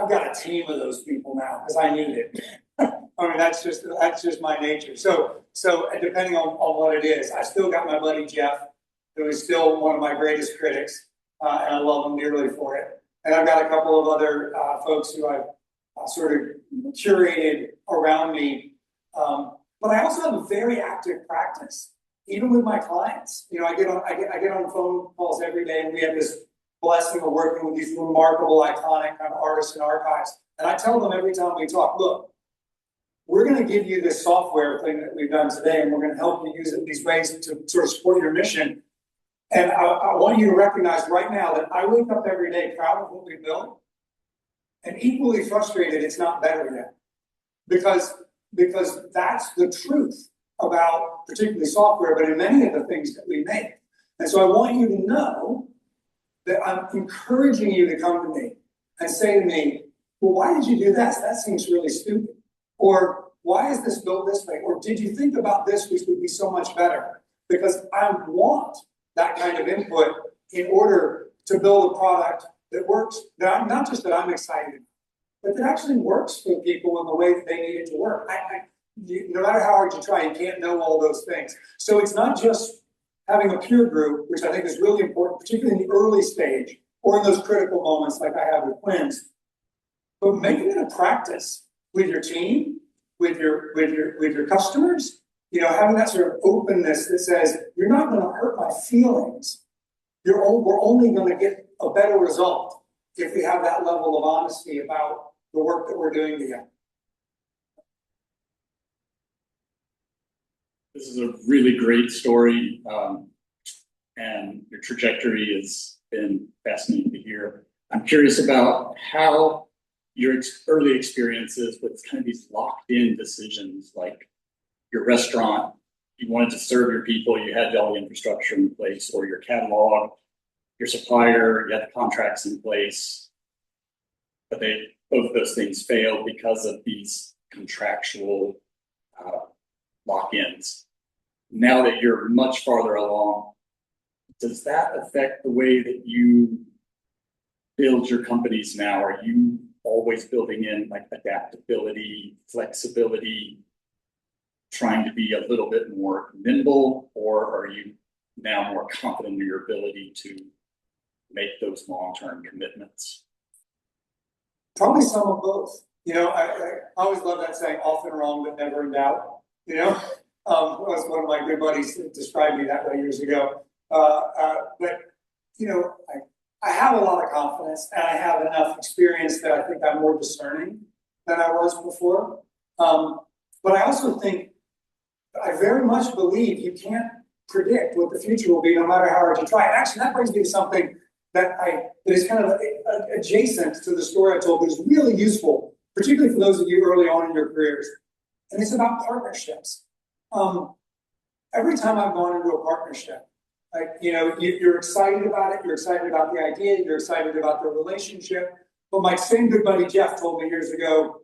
got a team of those people now because I need it. I mean, that's just my nature. So depending on what it is, I still got my buddy Jeff, who is still one of my greatest critics, and I love him dearly for it. And I've got a couple of other folks who I've sort of curated around me. But I also have a very active practice, even with my clients. I get on phone calls every day, and we have this blessing of working with these remarkable, iconic kind of artists and archives. And I tell them every time we talk, look, we're gonna give you this software thing that we've done today, and we're gonna help you use it in these ways to sort of support your mission. And I want you to recognize right now that I wake up every day proud of what we built, and equally frustrated it's not better yet. Because that's the truth about particularly software, but in many of the things that we make. And so I want you to know that I'm encouraging you to come to me and say to me, well, why did you do this? That seems really stupid. Or why is this built this way? Or did you think about this, which would be so much better? Because I want that kind of input in order to build a product that works, that not just that I'm excited, but that actually works for people in the way that they need it to work. No matter how hard you try, you can't know all those things. So it's not just having a peer group, which I think is really important, particularly in the early stage or in those critical moments like I have with twins, but making it a practice with your team, with your customers, you know, having that sort of openness that says, you're not going to hurt my feelings. We're only going to get a better result if we have that level of honesty about the work that we're doing together. This is a really great story, and your trajectory has been fascinating to hear. I'm curious about how your early experiences with kind of these locked-in decisions, like your restaurant, you wanted to serve your people, you had all the infrastructure in place, or your catalog, your supplier, you had the contracts in place, but both of those things failed because of these contractual lock-ins. Now that you're much farther along, does that affect the way that you build your companies now? Are you always building in like adaptability, flexibility, trying to be a little bit more nimble, or are you now more confident in your ability to make those long-term commitments? Probably some of both. You know, I always love that saying, often wrong, but never in doubt. You know, was one of my good buddies that described me that way years ago. But, you know, I have a lot of confidence, and I have enough experience that I think I'm more discerning than I was before. But I also think, I very much believe you can't predict what the future will be, no matter how hard you try. And actually, that brings me to something that is kind of adjacent to the story I told, but is really useful, particularly for those of you early on in your careers. And it's about partnerships. Every time I've gone into a partnership, like, you know, you're excited about it, you're excited about the idea, you're excited about the relationship. But my same good buddy Jeff told me years ago,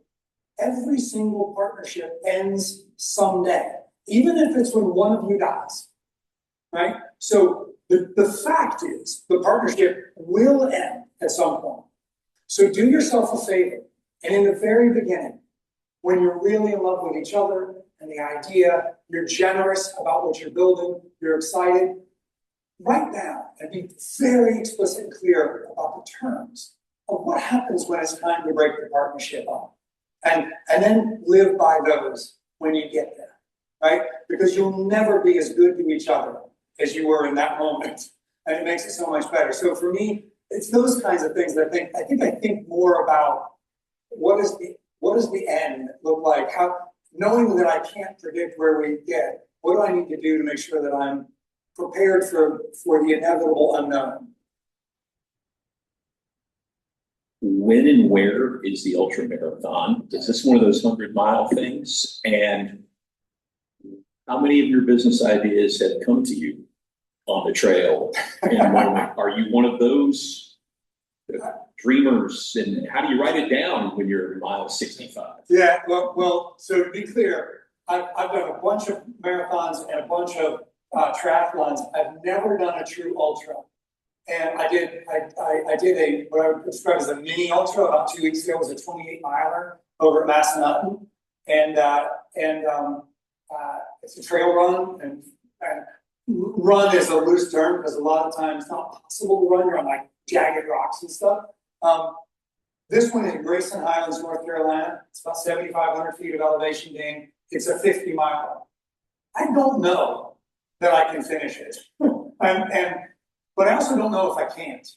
every single partnership ends someday, even if it's when one of you dies, right? So the fact is, the partnership will end at some point. So do yourself a favor, and in the very beginning, when you're really in love with each other and the idea, you're generous about what you're building, you're excited, write down and be very explicit and clear about the terms of what happens when it's time to break the partnership up. And then live by those when you get there, right? Because you'll never be as good to each other as you were in that moment. And it makes it so much better. So for me, it's those kinds of things that I think more about what does the end look like? How, knowing that I can't predict where we get, what do I need to do to make sure that I'm prepared for the inevitable unknown? When and where is the ultra marathon? Is this one of those 100-mile things? And how many of your business ideas have come to you on the trail in a moment? Are you one of those dreamers? And how do you write it down when you're mile 65? Yeah, well, so to be clear, I've done a bunch of marathons and a bunch of triathlons. I've never done a true ultra. And I did what I would describe as a mini ultra about 2 weeks ago. It was a 28-miler over at Massanutten. And it's a trail run, and run is a loose term because a lot of times it's not possible to run. You're on like jagged rocks and stuff. This one is in Grayson Highlands, North Carolina. It's about 7,500 feet of elevation gain. It's a 50-miler. I don't know that I can finish it. But I also don't know if I can't.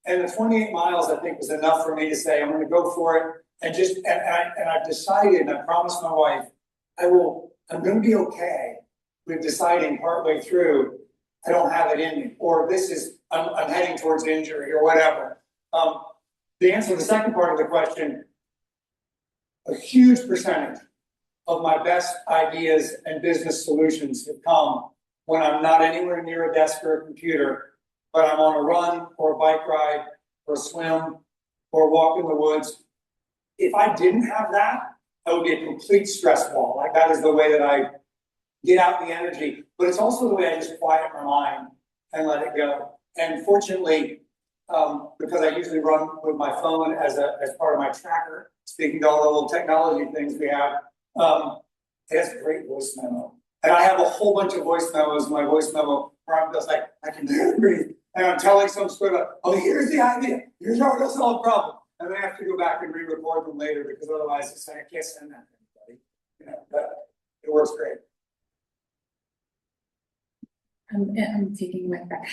And the 28 miles, I think, was enough for me to say, I'm going to go for it. And I've decided, and I promised my wife, I'm gonna be okay with deciding partway through, I don't have it in me, or I'm heading towards injury or whatever. The answer to the second part of the question, a huge percentage of my best ideas and business solutions have come when I'm not anywhere near a desk or a computer, but I'm on a run or a bike ride or a swim or a walk in the woods. If I didn't have that, that would be a complete stress ball. Like that is the way that I get out the energy, but it's also the way I just quiet my mind and let it go. And fortunately, because I usually run with my phone as part of my tracker, speaking to all the little technology things we have, it has a great voice memo. And I have a whole bunch of voice memos, my voice memo, where I'm just like, I can barely breathe. And I'm telling some story about, oh, here's the idea. Here's how we're gonna solve a problem. And then I have to go back and re-record them later because otherwise it's like, I can't send that to anybody. You know, but it works great. I'm taking my back.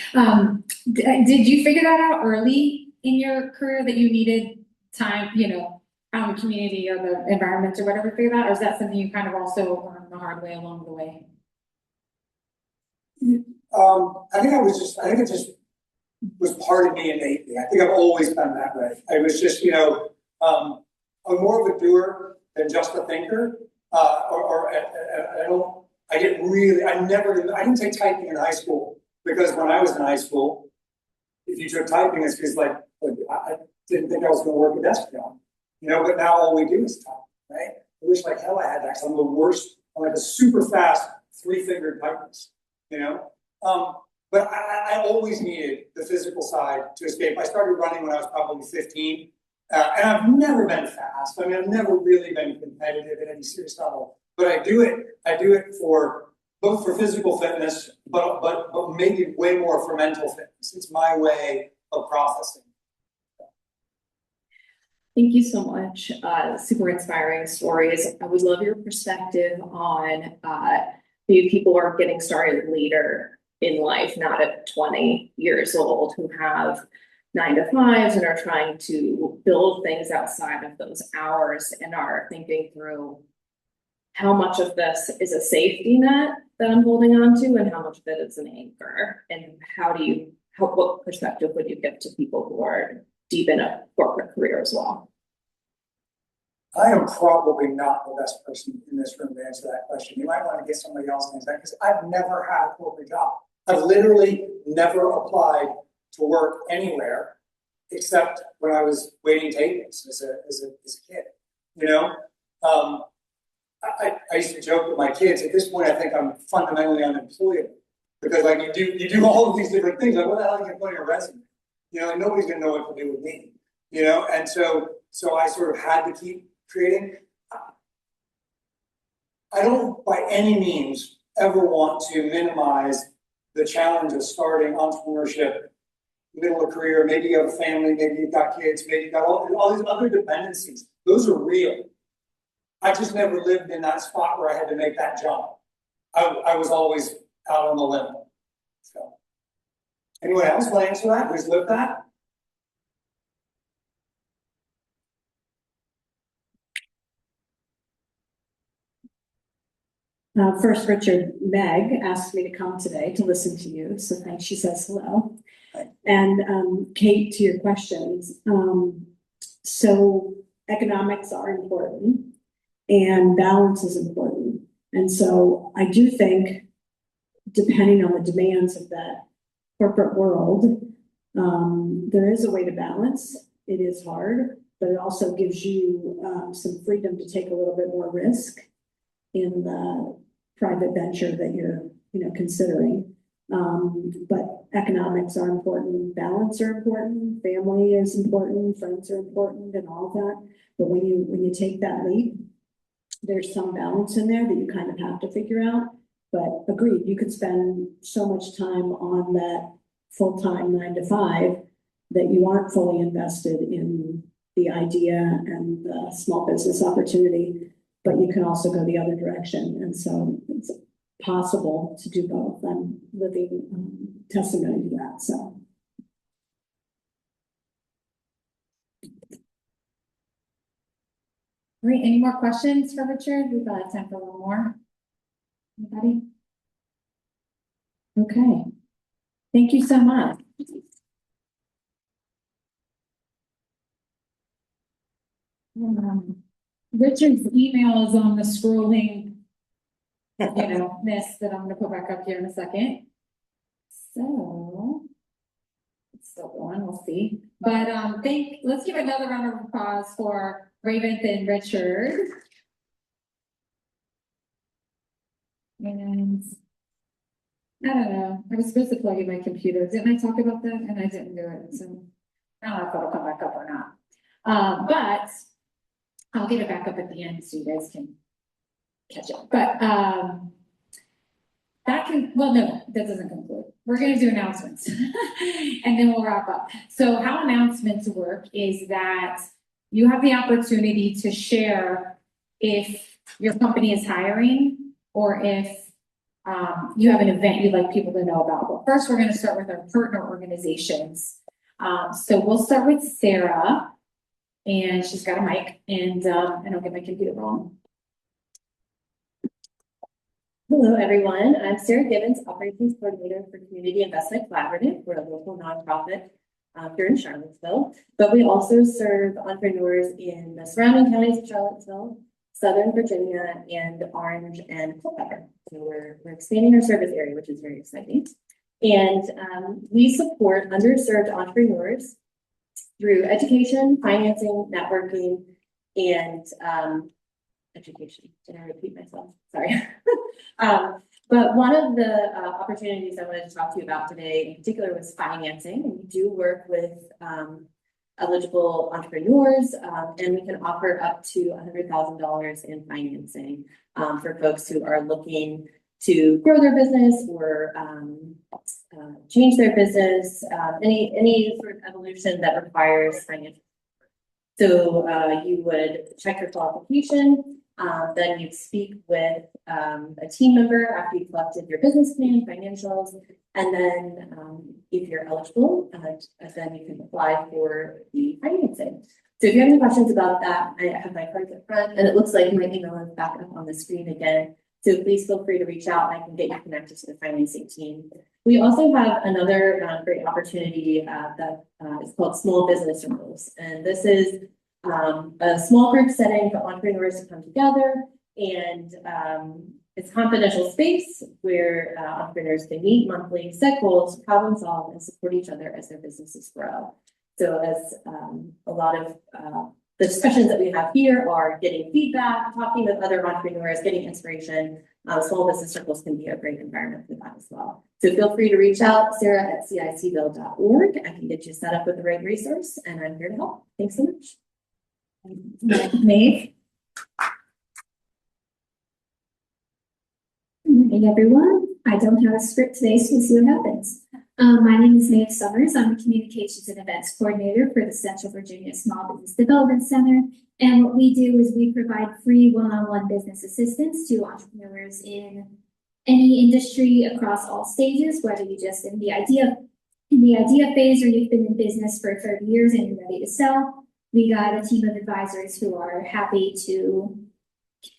Did you figure that out early in your career that you needed time, out in the community or the environment or whatever, figure that, or is that something you kind of also learned the hard way along the way? I think it just was part of me innately. I think I've always been that way. I was just, I'm more of a doer than just a thinker. I didn't take typing in high school because when I was in high school, if you took typing, it's because I didn't think I was going to work a desk job, but now all we do is type, right? I wish like hell I had that. I'm the worst. I'm like a super fast 3-fingered typist, but I always needed the physical side to escape. I started running when I was probably 15, and I've never been fast. I mean, I've never really been competitive at any serious level. But I do it for both for physical fitness, but maybe way more for mental fitness. It's my way of processing. Thank you so much. Super inspiring stories. I would love your perspective on maybe people are getting started later in life, not at 20 years old, who have 9-to-5s and are trying to build things outside of those hours and are thinking through how much of this is a safety net that I'm holding on to and how much of it is an anchor, and what perspective would you give to people who are deep in a corporate career as well? I am probably not the best person in this room to answer that question. You might want to get somebody else to answer that because I've never had a corporate job. I've literally never applied to work anywhere except when I was waiting tables as a kid. I used to joke with my kids. At this point, I think I'm fundamentally unemployable because you do all of these different things. Like, what the hell are you going to put in your resume? Nobody's going to know what to do with me. And so I sort of had to keep creating. I don't by any means ever want to minimize the challenge of starting entrepreneurship, middle of career. Maybe you have a family, maybe you've got kids, maybe you've got all these other dependencies. Those are real. I just never lived in that spot where I had to make that jump. I was always out on the limb. So, anyone else want to answer that? Who's lived that? First, Richard, Meg asked me to come today to listen to you, so thanks. She says hello. And Kate, to your questions. So economics are important and balance is important. And so I do think, depending on the demands of that corporate world, there is a way to balance. It is hard, but it also gives you some freedom to take a little bit more risk in the private venture that you're considering. But economics are important, balance are important, family is important, friends are important, and all of that. But when you take that leap, there's some balance in there that you kind of have to figure out. But agreed, you could spend so much time on that full-time 9-to-5 that you aren't fully invested in the idea and the small business opportunity, but you can also go the other direction. And so it's possible to do both. I'm living testimony to that. So. Great, any more questions for Richard? We've got time for one more. Anybody? Okay. Thank you so much. Richard's email is on the scrolling, list that I'm gonna put back up here in a second. So. It's still going, we'll see. But, let's give another round of applause for Revanth and Richard. And I don't know, I was supposed to plug in my computer. Didn't I talk about that? And I didn't do it, so I don't know if it'll come back up or not. But I'll get it back up at the end so you guys can catch up. But, that doesn't conclude. We're gonna do announcements and then we'll wrap up. So how announcements work is that you have the opportunity to share if your company is hiring or if you have an event you'd like people to know about. But first, we're gonna start with our partner organizations. So we'll start with Sarah, and she's got a mic, and I'll get my computer rolling. Hello, everyone. I'm Sarah Gibbons, Operations Coordinator for Community Investment Collaborative. We're a local nonprofit here in Charlottesville, but we also serve entrepreneurs in the surrounding counties of Charlottesville, Southern Virginia, and Orange and Culpeper. So we're expanding our service area, which is very exciting. And we support underserved entrepreneurs through education, financing, networking, and education. Did I repeat myself? Sorry. But one of the opportunities I wanted to talk to you about today in particular was financing. We do work with eligible entrepreneurs, and we can offer up to $100,000 in financing for folks who are looking to grow their business or change their business, any sort of evolution that requires financial. So you would check your qualification. Then you'd speak with a team member after you've collected your business plan, financials, and then if you're eligible, then you can apply for the financing. So if you have any questions about that, I have my cards up front, and it looks like my email is back up on the screen again. So please feel free to reach out, and I can get you connected to the financing team. We also have another great opportunity that is called Small Business Circles, and this is a small group setting for entrepreneurs to come together, and it's confidential space where entrepreneurs can meet monthly, set goals, problem solve, and support each other as their businesses grow. So as a lot of the discussions that we have here are getting feedback, talking with other entrepreneurs, getting inspiration, small business circles can be a great environment for that as well. So feel free to reach out, sarah@cicville.org. I can get you set up with the right resource, and I'm here to help. Thanks so much. Maeve. Good morning, everyone. I don't have a script today, so we'll see what happens. My name is Maeve Summers. I'm the Communications and Events Coordinator for the Central Virginia Small Business Development Center. And what we do is we provide free one-on-one business assistance to entrepreneurs in any industry across all stages, whether you're just in the idea phase or you've been in business for 30 years and you're ready to sell. We got a team of advisors who are happy to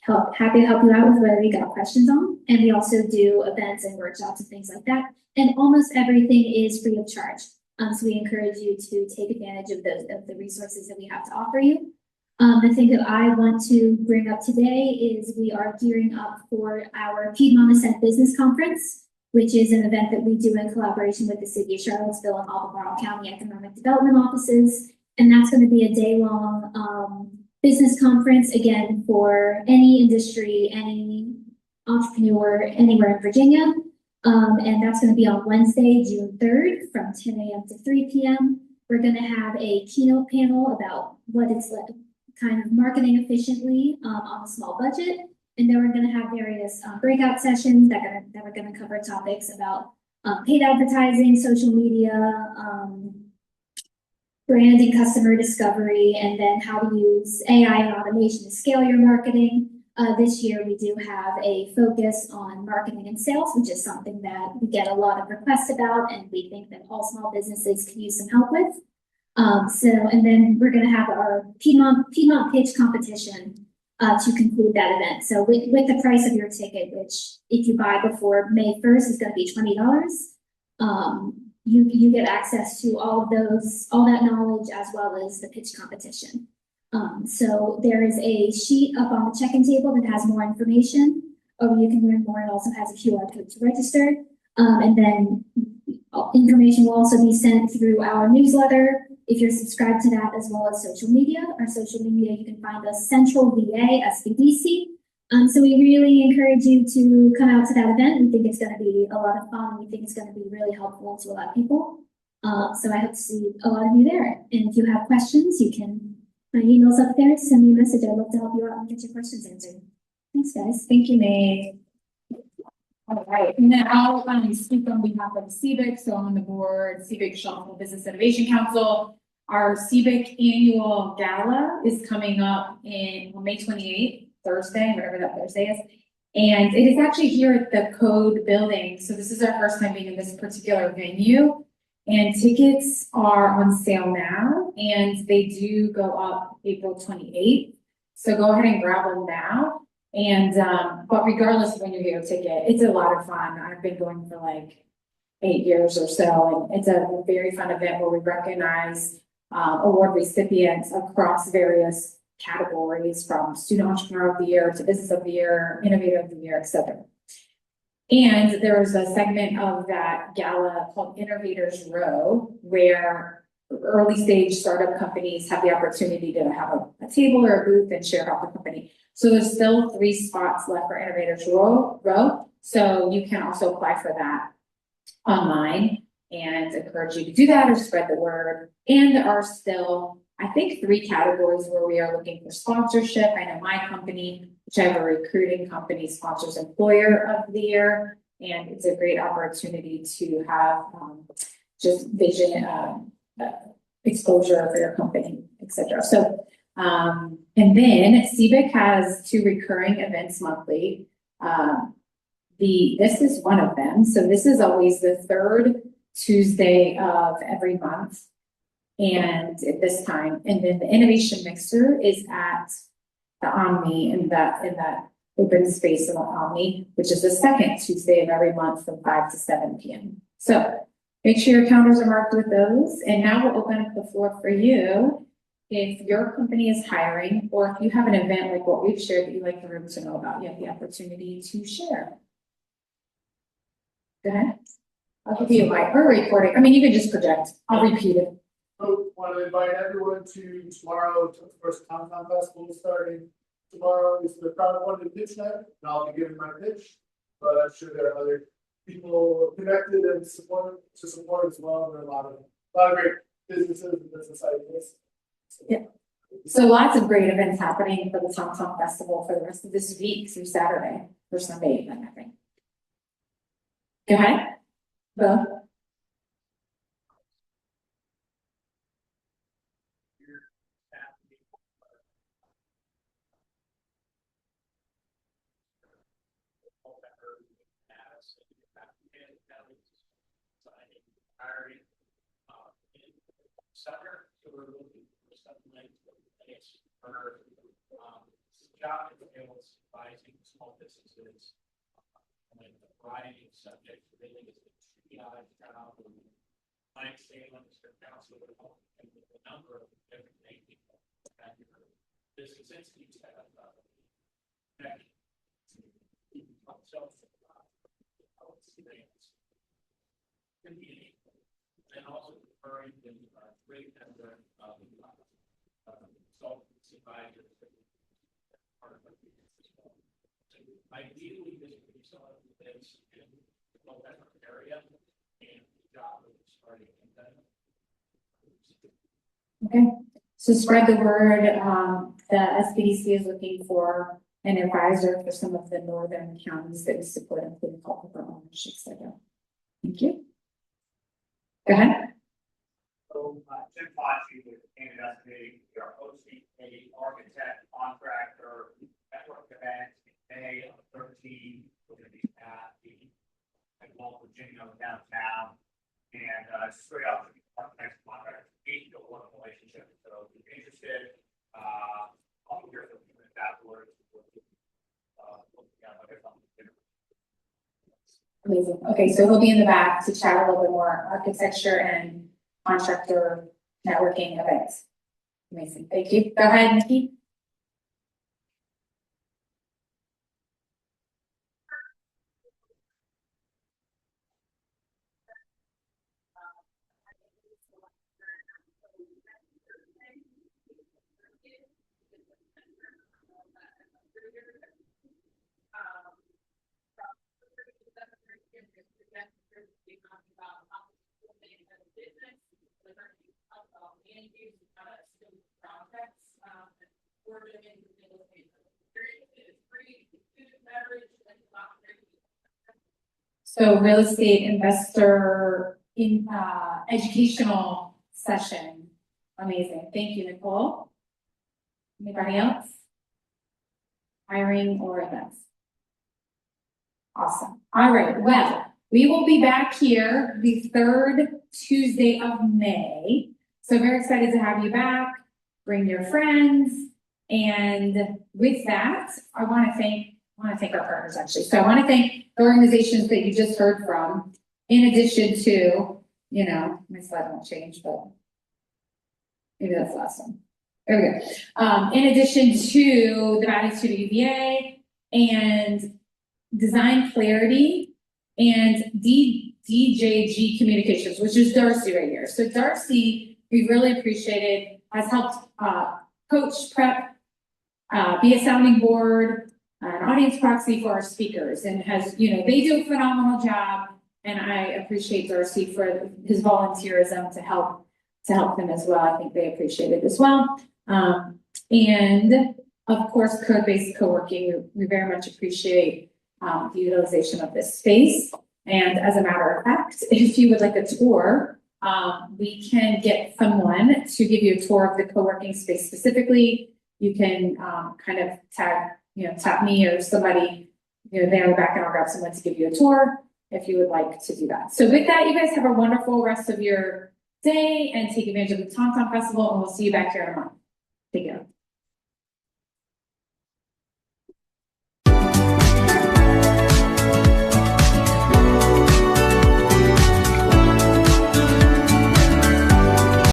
help you out with whatever you got questions on. And we also do events and workshops and things like that. And almost everything is free of charge. So we encourage you to take advantage of the resources that we have to offer you. The thing that I want to bring up today is we are gearing up for our Piedmont Ascent Business Conference, which is an event that we do in collaboration with the City of Charlottesville and Albemarle County Economic Development Offices. And that's going to be a day-long business conference, again, for any industry, any entrepreneur anywhere in Virginia. And that's going to be on Wednesday, June 3rd from 10 a.m. to 3 p.m. We're going to have a keynote panel about what it's like, kind of marketing efficiently on a small budget. And then we're going to have various breakout sessions that are going to cover topics about paid advertising, social media, brand and customer discovery, and then how to use AI and automation to scale your marketing. This year, we do have a focus on marketing and sales, which is something that we get a lot of requests about, and we think that all small businesses can use some help with. And then we're going to have our Piedmont pitch competition. to conclude that event. So with the price of your ticket, which if you buy before May 1st is gonna be $20, you get access to all that knowledge as well as the pitch competition. So there is a sheet up on the check-in table that has more information, or you can learn more. It also has a QR code to register. And then information will also be sent through our newsletter if you're subscribed to that, as well as social media. Our social media, you can find us Central VA SBDC. So we really encourage you to come out to that event. We think it's going to be a lot of fun, and we think it's going to be really helpful to a lot of people. So I hope to see a lot of you there. And if you have questions, you can, my email's up there, send me a message. I'd love to help you out and get your questions answered. Thanks, guys. Thank you, May. All right, and then I'll speak on behalf of CBIC. So I'm on the board, CBIC Shelton Business Innovation Council. Our CBIC annual gala is coming up in May 28th, Thursday, whatever that Thursday is. And it is actually here at the Code building. So this is our first time being in this particular venue. And tickets are on sale now, and they do go up April 28th. So go ahead and grab them now. And, but regardless of when you get your ticket, it's a lot of fun. I've been going for like 8 years or so, and it's a very fun event where we recognize award recipients across various categories, from Student Entrepreneur of the Year to Business of the Year, Innovator of the Year, etc. And there's a segment of that gala called Innovators Row, where early stage startup companies have the opportunity to have a table or a booth and share about the company. So there's still 3 spots left for Innovators Row. So you can also apply for that online, and encourage you to do that or spread the word. And there are still, I think, 3 categories where we are looking for sponsorship. I know my company, which I have a recruiting company, sponsors Employer of the Year, and it's a great opportunity to have just vision exposure for your company, etc. So, and then CBIC has 2 recurring events monthly. This is one of them. So this is always the 3rd Tuesday of every month. And at this time, and then the Innovation Mixer is at the Omni in that open space in the Omni, which is the 2nd Tuesday of every month from 5 to 7 p.m. So make sure your calendars are marked with those. And now we'll open up the floor for you. If your company is hiring, or if you have an event like what we've shared that you'd like the room to know about, you have the opportunity to share. Go ahead. I'll give you a mic or recording. I mean, you can just project. I'll repeat it. So want to invite everyone to tomorrow, to the first Town Festival starting tomorrow. Is the crowd-funded pitch night, and I'll be giving my pitch. But I'm sure there are other people connected and support as well. There are a lot of great businesses and business ideas. Yeah. So lots of great events happening for the Tom Festival for the rest of this week through Saturday or Sunday even, I think. Go ahead. Bill. Summer, so we're looking for something like this for job entails advising small businesses on a variety of subjects. Really, it's a triage job. Client statements or counsel with a number of different things. Business entities have and also referring to great number of consultants, advisors, part of the business as well. So ideally, this would be someone who lives in the local area and the job is starting in that. Okay, so spread the word. The SBDC is looking for an advisor for some of the northern counties that we support, including cultivar ownership, etc. Thank you. Go ahead. So, Jim Fauci with Canada Estimating, we are hosting a architect contractor network event in May of 13. We're going to be at the Virginia downtown, and straight up architect contractor, a working relationship. So if you're interested, I'll be here for a few minutes afterwards. Amazing. Okay, so he'll be in the back to chat a little bit more architecture and contractor networking events. Amazing. Thank you. Go ahead, Nikki. So real estate investor in educational session. Amazing. Thank you, Nicole. Anybody else? Hiring or events? Awesome. All right. Well, we will be back here the third Tuesday of May. So very excited to have you back. Bring your friends. And with that, I want to thank our partners actually. So I want to thank the organizations that you just heard from, in addition to, you know, my slide won't change, but maybe that's the last one. There we go. In addition to the Bad Institute of UVA and Design Clarity and DJG Communications, which is Darcy right here. So Darcy, we really appreciated, has helped coach prep, be a sounding board, an audience proxy for our speakers, and has, you know, they do a phenomenal job. And I appreciate Darcy for his volunteerism to help them as well. I think they appreciate it as well. And of course, code-based co-working, we very much appreciate the utilization of this space. And as a matter of fact, if you would like a tour, we can get someone to give you a tour of the co-working space specifically. You can kind of tap me or somebody, you know, there in the back, and I'll grab someone to give you a tour if you would like to do that. So with that, you guys have a wonderful rest of your day and take advantage of the Tom Tom Festival, and we'll see you back here in a month. Take care.